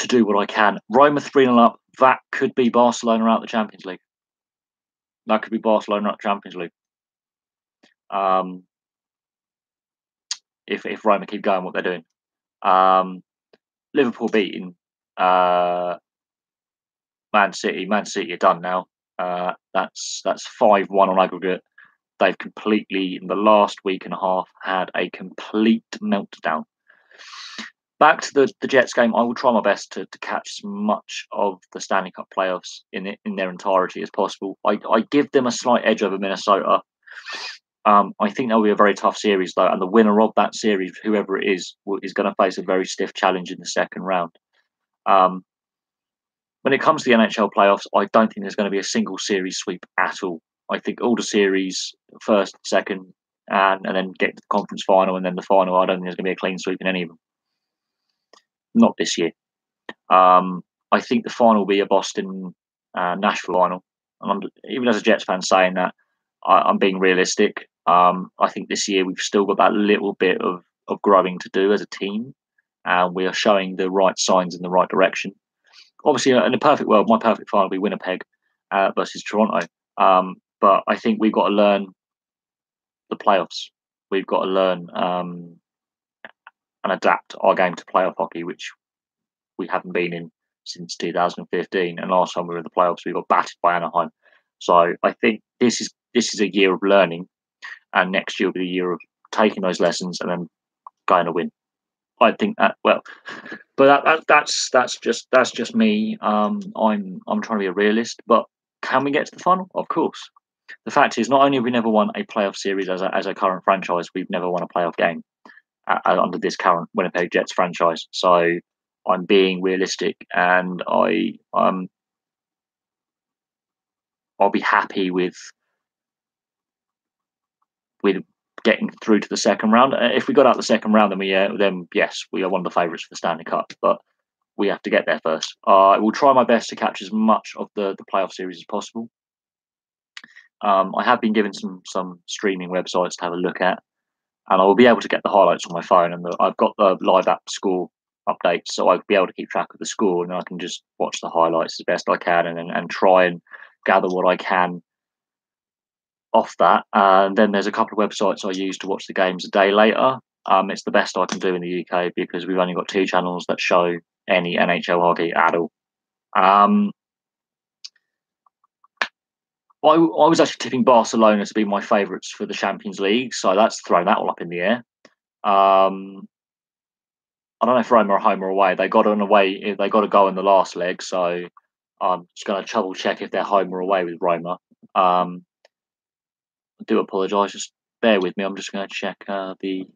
do what I can. Roma 3-0 up. That could be Barcelona out the Champions League. That could be Barcelona at Champions League. If Roma keep going what they're doing. Liverpool beating Man City. Man City are done now. That's 5-1 on aggregate. They've completely, in the last week and a half, had a complete meltdown. Back to the Jets game, I will try my best to catch as much of the Stanley Cup playoffs in their entirety as possible. I give them a slight edge over Minnesota. I think that'll be a very tough series, though, and the winner of that series, whoever it is going to face a very stiff challenge in the second round. When it comes to the NHL playoffs, I don't think there's going to be a single series sweep at all. I think all the series, first, second, and then get to the conference final, and then the final, I don't think there's going to be a clean sweep in any of them. Not this year. I think the final will be a Boston Nashville final. And even as a Jets fan saying that, I'm being realistic. I think this year we've still got that little bit of growing to do as a team, and we are showing the right signs in the right direction. Obviously, in a perfect world, my perfect final would be Winnipeg versus Toronto. But I think we've got to learn the playoffs. We've got to learn and adapt our game to playoff hockey, which we haven't been in since 2015. And last time we were in the playoffs, we got battered by Anaheim. So I think this is a year of learning, and next year will be the year of taking those lessons and then going to win. I think that but that's just me. I'm trying to be a realist, but can we get to the final? Of course. The fact is, not only have we never won a playoff series as a current franchise, we've never won a playoff game under this current Winnipeg Jets franchise. So I'm being realistic, and I'll be happy with getting through to the second round. If we got out the second round, then yes, we are one of the favourites for the Stanley Cup. But we have to get there first. I will try my best to capture as much of the playoff series as possible. I have been given some streaming websites to have a look at, and I will be able to get the highlights on my phone. And I've got the live app score updates, so I'll be able to keep track of the score, and I can just watch the highlights as best I can, and try and gather what I can off that. And then there's a couple of websites I use to watch the games a day later. It's the best I can do in the UK because we've only got 2 channels that show any NHL hockey at all. I was actually tipping Barcelona to be my favourites for the Champions League, so that's thrown that all up in the air. I don't know if Roma are home or away. They got to go in the last leg, so I'm just going to double check if they're home or away with Roma. I do apologise. Just bear with me. I'm just going to check the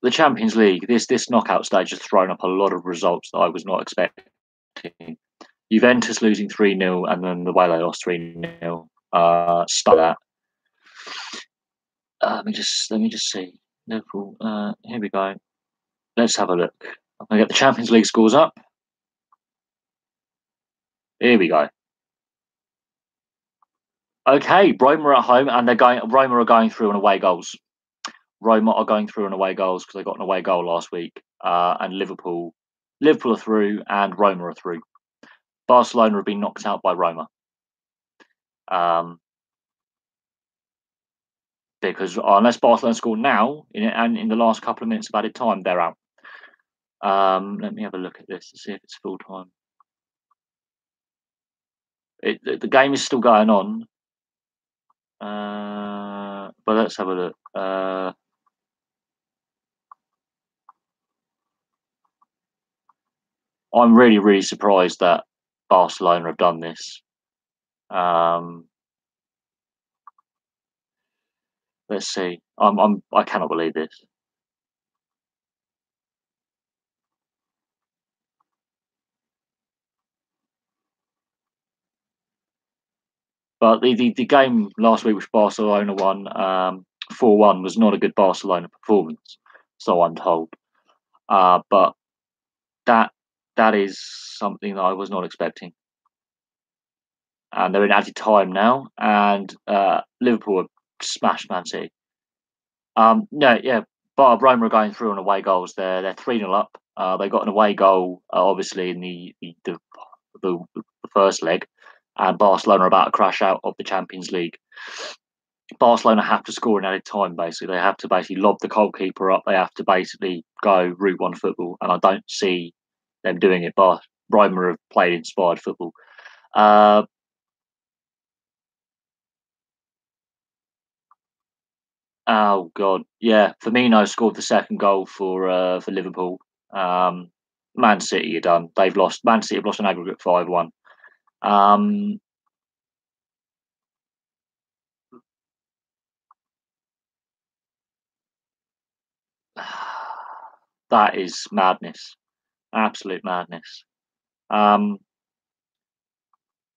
the Champions League. This knockout stage has thrown up a lot of results that I was not expecting. Juventus losing 3-0, and then the way they lost 3-0. Start that. Let me just see. Liverpool. Here we go. Let's have a look. I'm gonna get the Champions League scores up. Here we go. Okay, Roma are at home, and Roma are going through on away goals. Roma are going through on away goals because they got an away goal last week. And Liverpool are through, and Roma are through. Barcelona have been knocked out by Roma. Because unless Barcelona score now, in the last couple of minutes of added time, they're out. Let me have a look at this to see if it's full time. The game is still going on. But let's have a look. I'm really, really surprised that Barcelona have done this. Let's see. I cannot believe this. But the game last week, which Barcelona won 4-1, was not a good Barcelona performance, so I'm told. But that is something that I was not expecting. And they're in added time now, and Liverpool have smashed Man City. But Roma are going through on away goals. They're 3-0 up. They got an away goal, obviously in the first leg, and Barcelona are about to crash out of the Champions League. Barcelona have to score in added time. Basically, they have to basically lob the goalkeeper up. They have to basically go Route One football, and I don't see them doing it. But Roma have played inspired football. Oh God, yeah. Firmino scored the second goal for Liverpool. Man City are done. They've lost. Man City have lost an aggregate 5-1. Um, that is madness, absolute madness.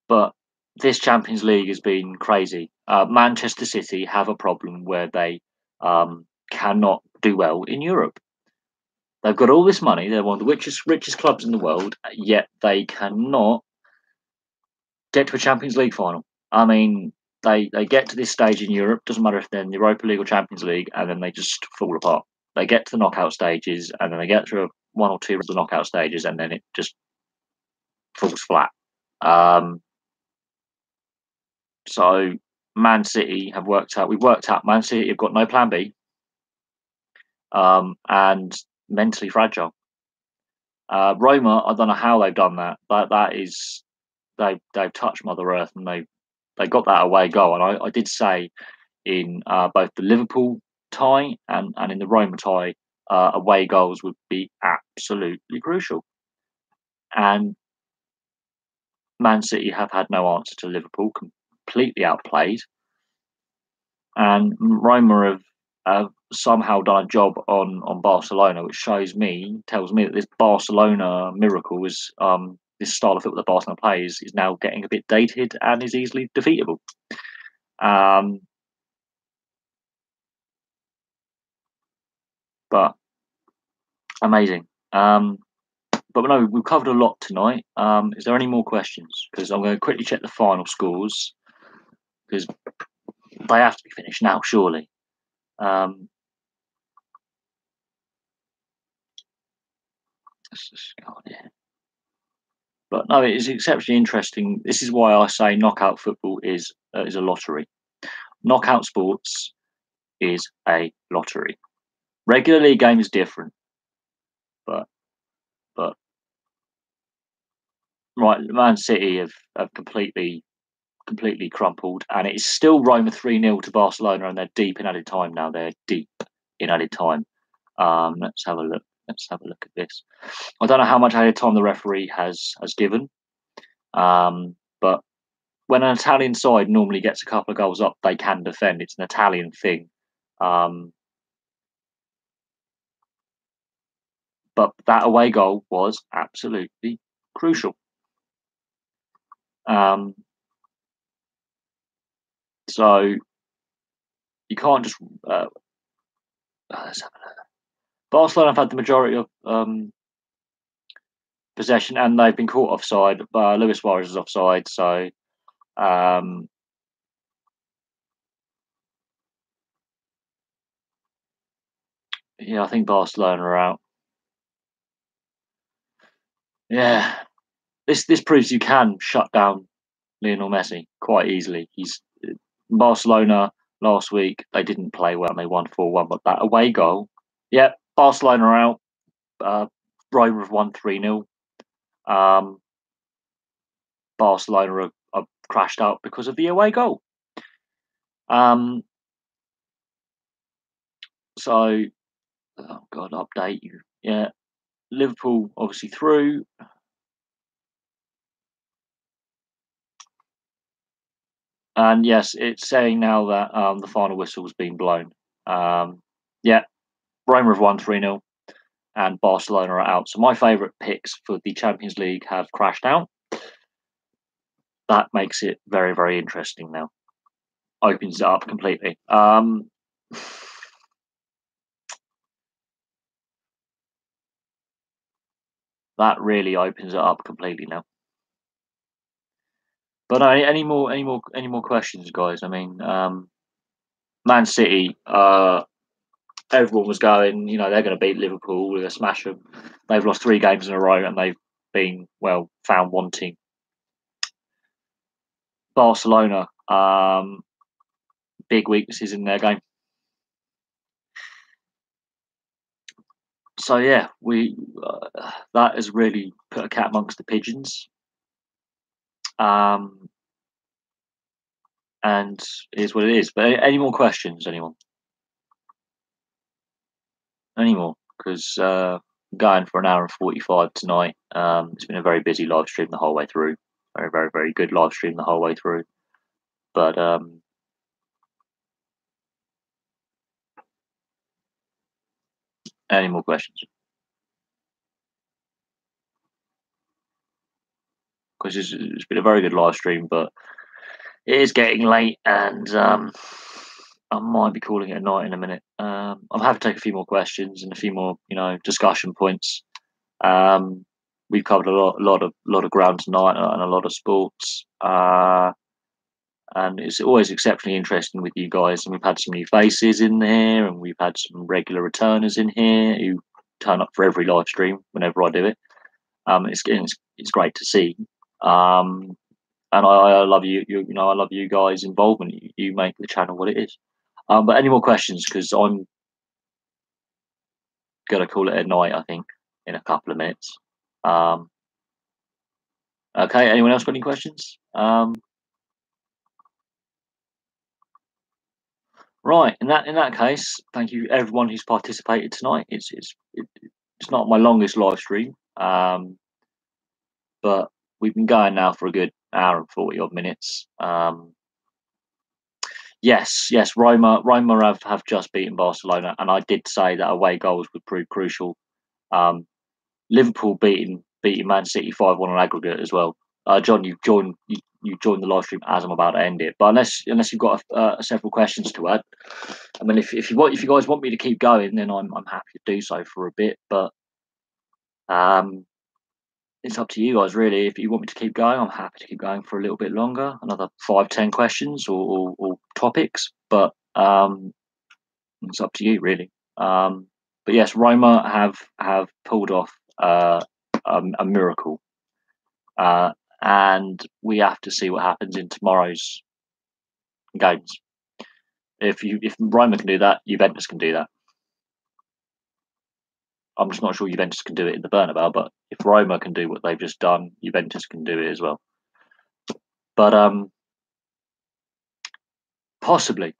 But this Champions League has been crazy. Manchester City have a problem where they cannot do well in Europe. They've got all this money. They're one of the richest clubs in the world, yet they cannot get to a Champions League final. I mean, they get to this stage in Europe. Doesn't matter if they're in the Europa League or Champions League, and then they just fall apart. They get to the knockout stages, and then they get through one or two of the knockout stages, and then it just falls flat. So Man City have worked out. We've worked out Man City have got no plan B, and mentally fragile. Roma, I don't know how they've done that, but that is they've touched Mother Earth, and they got that away goal. And I did say in both the Liverpool tie and in the Roma tie, away goals would be absolutely crucial. And Man City have had no answer to Liverpool, completely outplayed. And Roma have somehow done a job on Barcelona, which tells me that this Barcelona miracle is this style of football that Barcelona plays is now getting a bit dated and is easily defeatable. But amazing. But no, we've covered a lot tonight. Is there any more questions? Because I'm going to quickly check the final scores because they have to be finished now, surely. Let's just go on here. But no, it is exceptionally interesting. This is why I say knockout football is a lottery. Knockout sports is a lottery. Regular league game is different, but right, Man City have completely crumpled, and it is still Roma 3-0 to Barcelona, and they're deep in added time now. They're deep in added time. Let's have a look. Let's have a look at this. I don't know how much added time the referee has given, but when an Italian side normally gets a couple of goals up, they can defend. It's an Italian thing. But that away goal was absolutely crucial. So you can't just. Let's have a look. Barcelona have had the majority of possession, and they've been caught offside. Luis Suarez is offside, so yeah, I think Barcelona are out. Yeah, this proves you can shut down Lionel Messi quite easily. He's Barcelona last week. They didn't play well, and they won 4-1. But that away goal, yeah, Barcelona are out. Roma have won 3-0. Barcelona are crashed out because of the away goal. So, oh God, update you. Yeah, Liverpool obviously through. And yes, it's saying now that the final whistle has been blown. Yeah, Roma have won 3-0 and Barcelona are out. So my favourite picks for the Champions League have crashed out. That makes it very, very interesting now. Opens it up completely. That really opens it up completely now. But any more questions, guys? I mean, Man City everyone was going, they're going to beat Liverpool, we're going to smash them. They've lost 3 games in a row and they've been, found wanting. Barcelona, big weaknesses in their game. So yeah, that has really put a cat amongst the pigeons. And it is what it is. But any more questions, anyone? Any more? Because going for an hour and 45 tonight. It's been a very busy live stream the whole way through. Very, very, very good live stream the whole way through. But any more questions? Because it's been a very good live stream, but it is getting late, and I might be calling it a night in a minute. I'm happy to take a few more questions and a few more, discussion points. We've covered a lot of ground tonight and a lot of sports. And it's always exceptionally interesting with you guys. And we've had some new faces in there, and we've had some regular returners in here who turn up for every live stream whenever I do it. It's great to see. And I love you. I love you guys' involvement. You make the channel what it is. But any more questions? Because I'm gonna call it a night. I think in a couple of minutes. Okay. Anyone else got any questions? Right. In that case, thank you everyone who's participated tonight. It's not my longest live stream, but we've been going now for a good hour and 40 odd minutes. Yes, Roma have just beaten Barcelona, and I did say that away goals would prove crucial. Liverpool beating Man City 5-1 on aggregate as well. John, you've joined the live stream as I'm about to end it, but unless you've got several questions to add, I mean, if you guys want me to keep going, then I'm happy to do so for a bit. But it's up to you guys, really. If you want me to keep going, I'm happy to keep going for a little bit longer, another 5-10 questions or topics. But it's up to you, really. But yes, Roma have pulled off a miracle, and we have to see what happens in tomorrow's games. If Roma can do that, Juventus can do that. I'm just not sure Juventus can do it in the Bernabeu, but if Roma can do what they've just done, Juventus can do it as well. But possibly.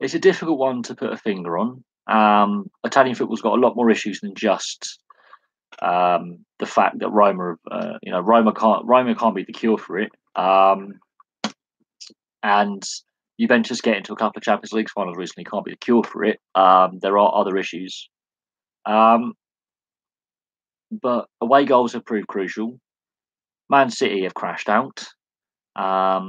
It's a difficult one to put a finger on. Italian football's got a lot more issues than just the fact that Roma can't be the cure for it. And Juventus getting to a couple of Champions League finals recently can't be the cure for it. There are other issues. But away goals have proved crucial. Man City have crashed out. I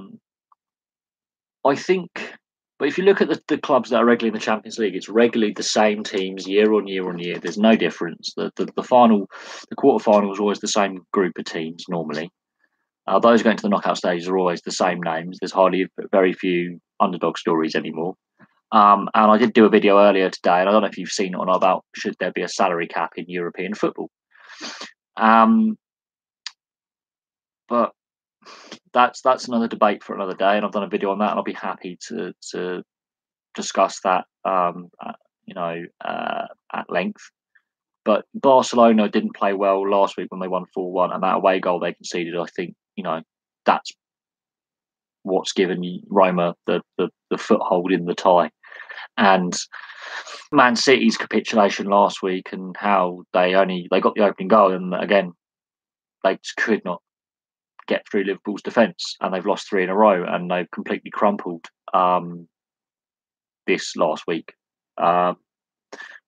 think, but if you look at the clubs that are regularly in the Champions League, it's regularly the same teams year on year on year. There's no difference. The quarterfinal is always the same group of teams normally. Those going to the knockout stages are always the same names. There's very few underdog stories anymore. And I did do a video earlier today, and I don't know if you've seen it or not, about should there be a salary cap in European football. But that's another debate for another day, and I've done a video on that, and I'll be happy to discuss that at length. But Barcelona didn't play well last week when they won 4-1, and that away goal they conceded, I think, that's what's given Roma the foothold in the tie. And Man City's capitulation last week, and how they got the opening goal, and again they just could not get through Liverpool's defence, and they've lost 3 in a row, and they've completely crumpled this last week.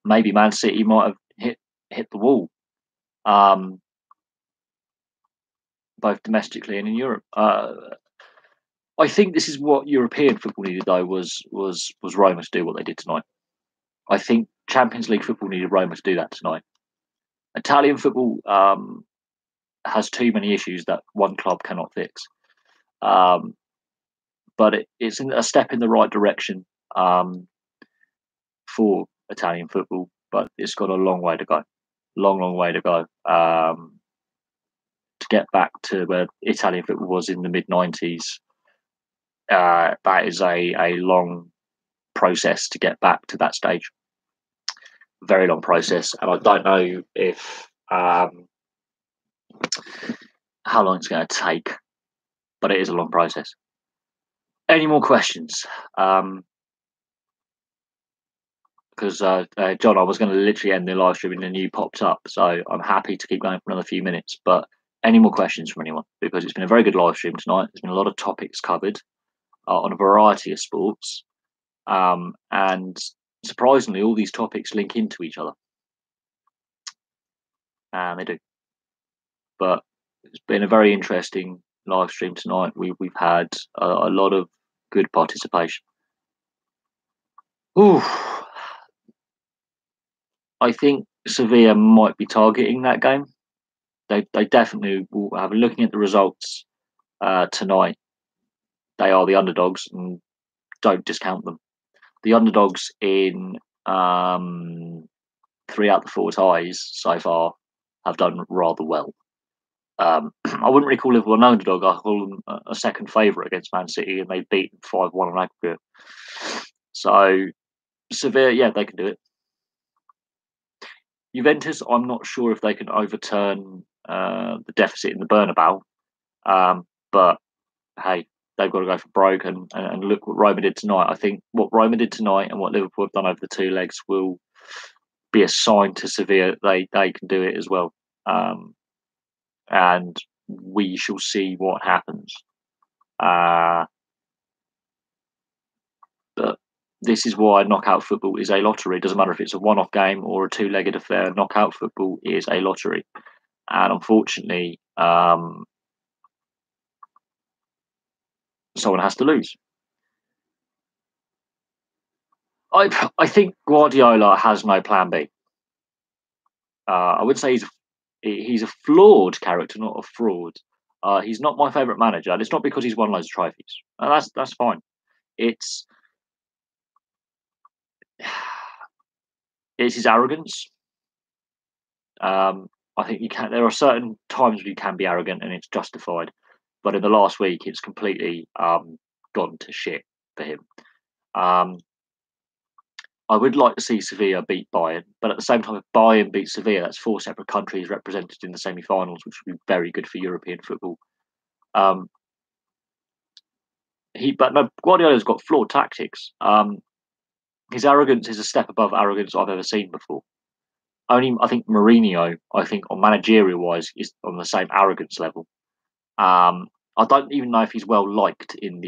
Maybe Man City might have hit the wall, both domestically and in Europe. I think this is what European football needed, though, was Roma to do what they did tonight. I think Champions League football needed Roma to do that tonight. Italian football has too many issues that one club cannot fix. but it's a step in the right direction for Italian football. But it's got a long way to go, long way to go to get back to where Italian football was in the mid-90s. That is a long process to get back to that stage. Very long process, and I don't know if how long it's going to take, but it is a long process. Any more questions? Because John, I was going to literally end the live stream and then you popped up, so I'm happy to keep going for another few minutes. But any more questions from anyone? Because it's been a very good live stream tonight. There's been a lot of topics covered on a variety of sports, and surprisingly, all these topics link into each other, and they do. But it's been a very interesting live stream tonight. We've had a lot of good participation. Ooh, I think Sevilla might be targeting that game. They definitely will have. Looking at the results tonight, they are the underdogs, and don't discount them. The underdogs in 3 out of the 4 ties so far have done rather well. I wouldn't really call Liverpool an underdog. I call them a second favourite against Man City, and they've beaten 5-1 on aggregate. So Sevilla, yeah, they can do it. Juventus, I'm not sure if they can overturn the deficit in the Bernabeu, but hey, they've got to go for broke and look what Roma did tonight. I think what Roma did tonight and what Liverpool have done over the 2 legs will be a sign to Sevilla they can do it as well. And we shall see what happens. But this is why knockout football is a lottery. It doesn't matter if it's a one-off game or a 2-legged affair. Knockout football is a lottery. And unfortunately, someone has to lose. I think Guardiola has no plan B. I would say he's a flawed character, not a fraud. He's not my favourite manager, and it's not because he's won loads of trophies. That's fine. It's his arrogance. I think you can. There are certain times where you can be arrogant, and it's justified. But in the last week, it's completely gone to shit for him. I would like to see Sevilla beat Bayern, but at the same time, if Bayern beat Sevilla, that's 4 separate countries represented in the semi-finals, which would be very good for European football. But no, Guardiola's got flawed tactics. His arrogance is a step above arrogance I've ever seen before. Only I think Mourinho, on managerial wise, is on the same arrogance level. I don't even know if he's well liked in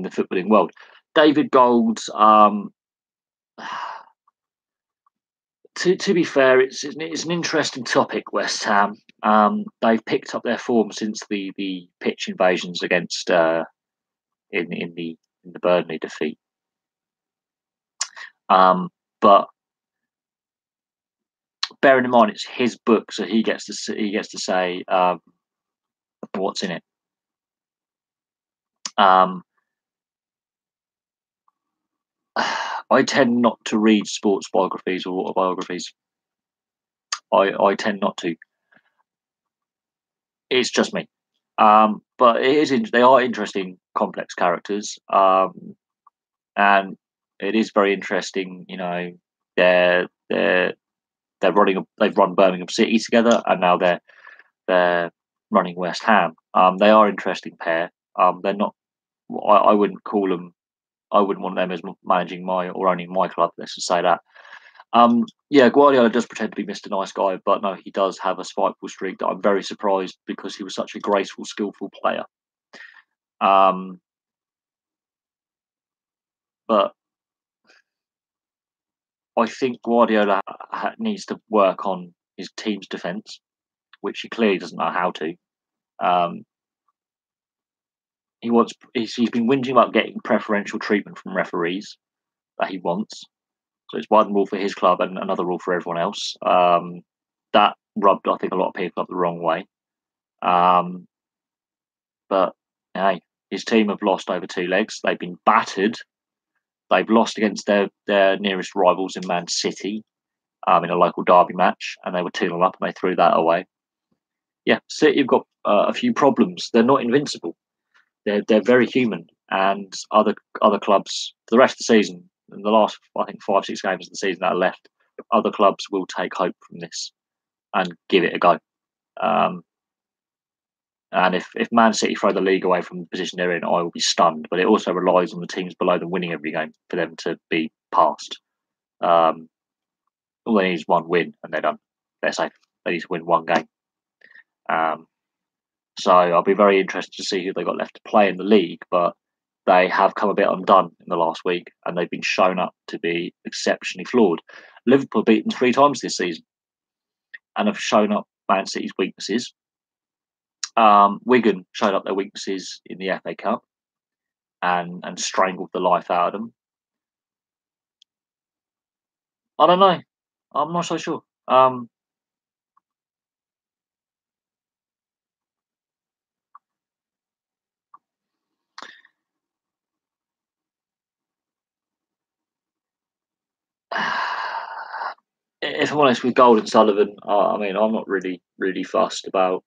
the footballing world. David Gold, to be fair, it's an interesting topic. West Ham, they've picked up their form since the pitch invasions against in the Burnley defeat. But bearing in mind it's his book, so he gets to say what's in it. I tend not to read sports biographies or autobiographies. I tend not to. It's just me. But it is. They are interesting, complex characters, and it is very interesting. They're running. They've run Birmingham City together, and now they're running West Ham. They are an interesting pair. They're not. I wouldn't call them. I wouldn't want them as managing owning my club. Let's just say that. Yeah, Guardiola does pretend to be Mr. Nice Guy, but no, he does have a spiteful streak that I'm very surprised because he was such a graceful, skillful player. But I think Guardiola needs to work on his team's defence, which he clearly doesn't know how to. He's been whinging about getting preferential treatment from referees that he wants. So it's one rule for his club and another rule for everyone else. That rubbed, I think, a lot of people up the wrong way. But hey, his team have lost over 2 legs. They've been battered. They've lost against their nearest rivals in Man City in a local derby match, and they were 2-0 up, and they threw that away. Yeah, City have got a few problems. They're not invincible. They're very human, and other clubs for the rest of the season, in the last I think 5-6 games of the season that are left, other clubs will take hope from this and give it a go. And if Man City throw the league away from the position they're in, I will be stunned. But it also relies on the teams below them winning every game for them to be passed. All they need is one win, and they're done. They're safe. They need to win one game. So I'll be very interested to see who they got left to play in the league. But they have come a bit undone in the last week, and they've been shown up to be exceptionally flawed. Liverpool beaten 3 times this season, and have shown up Man City's weaknesses. Wigan showed up their weaknesses in the FA Cup and strangled the life out of them. I don't know. I'm not so sure. If I'm honest with Gold and Sullivan, I mean, I'm not really fussed about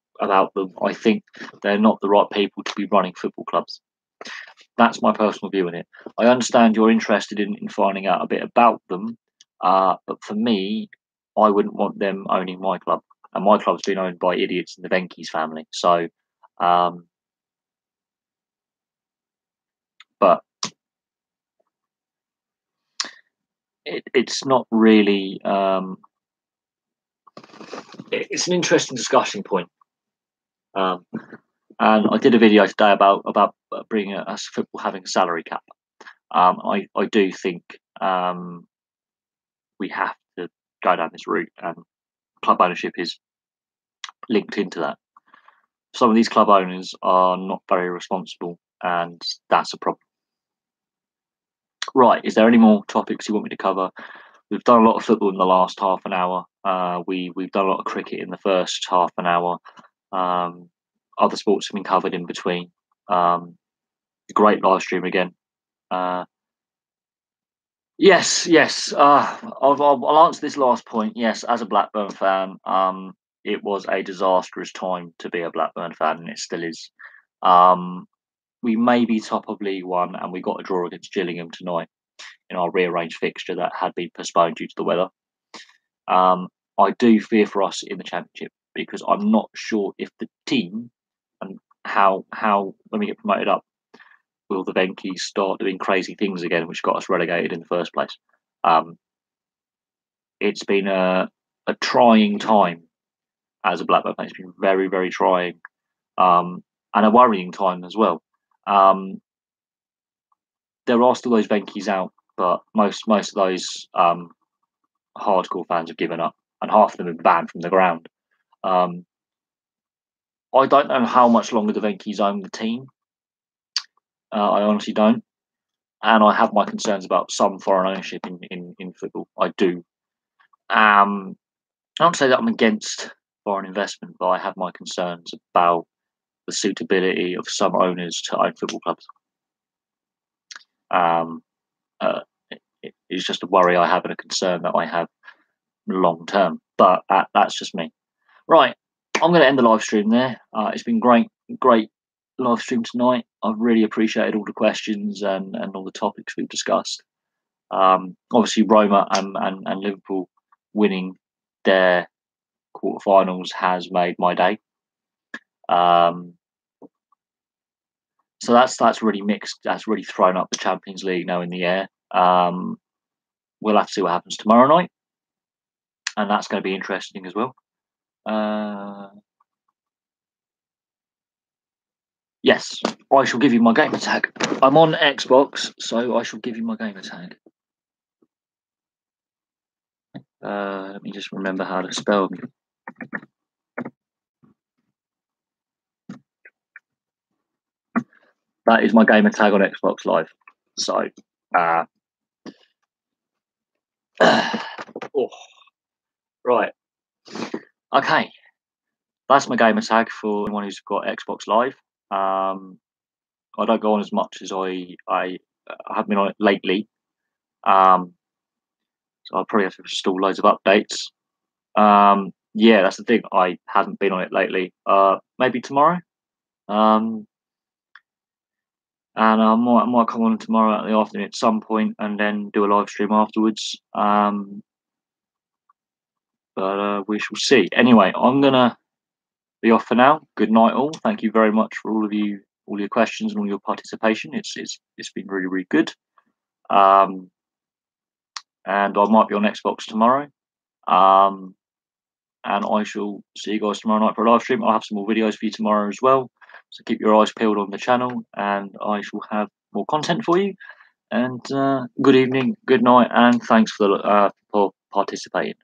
them. I think they're not the right people to be running football clubs. That's my personal view on it. I understand you're interested in finding out a bit about them, but for me, I wouldn't want them owning my club. And my club's been owned by idiots in the Venky's family. So, but it's not really. It's an interesting discussion point. And I did a video today about bringing us football having a salary cap. I do think we have to go down this route, and club ownership is linked into that. Some of these club owners are not very responsible, and that's a problem. Right, is there any more topics you want me to cover? We've done a lot of football in the last half an hour. We've done a lot of cricket in the first half an hour. Other sports have been covered in between. Great live stream again. Yes. I'll answer this last point. Yes, as a Blackburn fan, it was a disastrous time to be a Blackburn fan, and it still is. We may be top of League One, and we got a draw against Gillingham tonight in our rearranged fixture that had been postponed due to the weather. I do fear for us in the Championship because I'm not sure if the team and how when we get promoted up, will the Venky's start doing crazy things again, which got us relegated in the first place. It's been a trying time as a Blackburn fan. It's been very, very trying, and a worrying time as well. There are still those Venky's out, but most of those hardcore fans have given up, and half of them have been banned from the ground. I don't know how much longer the Venky's own the team. I honestly don't. And I have my concerns about some foreign ownership in football. I do. I don't say that I'm against foreign investment, but I have my concerns about the suitability of some owners to own football clubs. It's just a worry I have and a concern that I have long term. But that's just me. Right, I'm going to end the live stream there. It's been great live stream tonight. I've really appreciated all the questions and all the topics we've discussed. Obviously, Roma and Liverpool winning their quarterfinals has made my day. So that's really mixed. That's really thrown up the Champions League now in the air. We'll have to see what happens tomorrow night, and that's going to be interesting as well. Yes, I shall give you my gamer tag. I'm on Xbox, so I shall give you my gamer tag. Let me just remember how to spell them. That is my gamer tag on Xbox Live. So, right. Okay. that's my gamer tag for anyone who's got Xbox Live. I don't go on as much as I have been on it lately. Um, so I'll probably have to install loads of updates. Yeah, that's the thing. I haven't been on it lately. Maybe tomorrow. Um, and I might come on tomorrow at the afternoon at some point, and then do a live stream afterwards. But we shall see. Anyway, I'm gonna be off for now. Good night, all. Thank you very much for all your questions and all your participation. It's been really really good. Um, and I might be on Xbox tomorrow. Um, and I shall see you guys tomorrow night for a live stream. I'll have some more videos for you tomorrow as well. So keep your eyes peeled on the channel, and I shall have more content for you. And good evening, good night, and thanks for participating.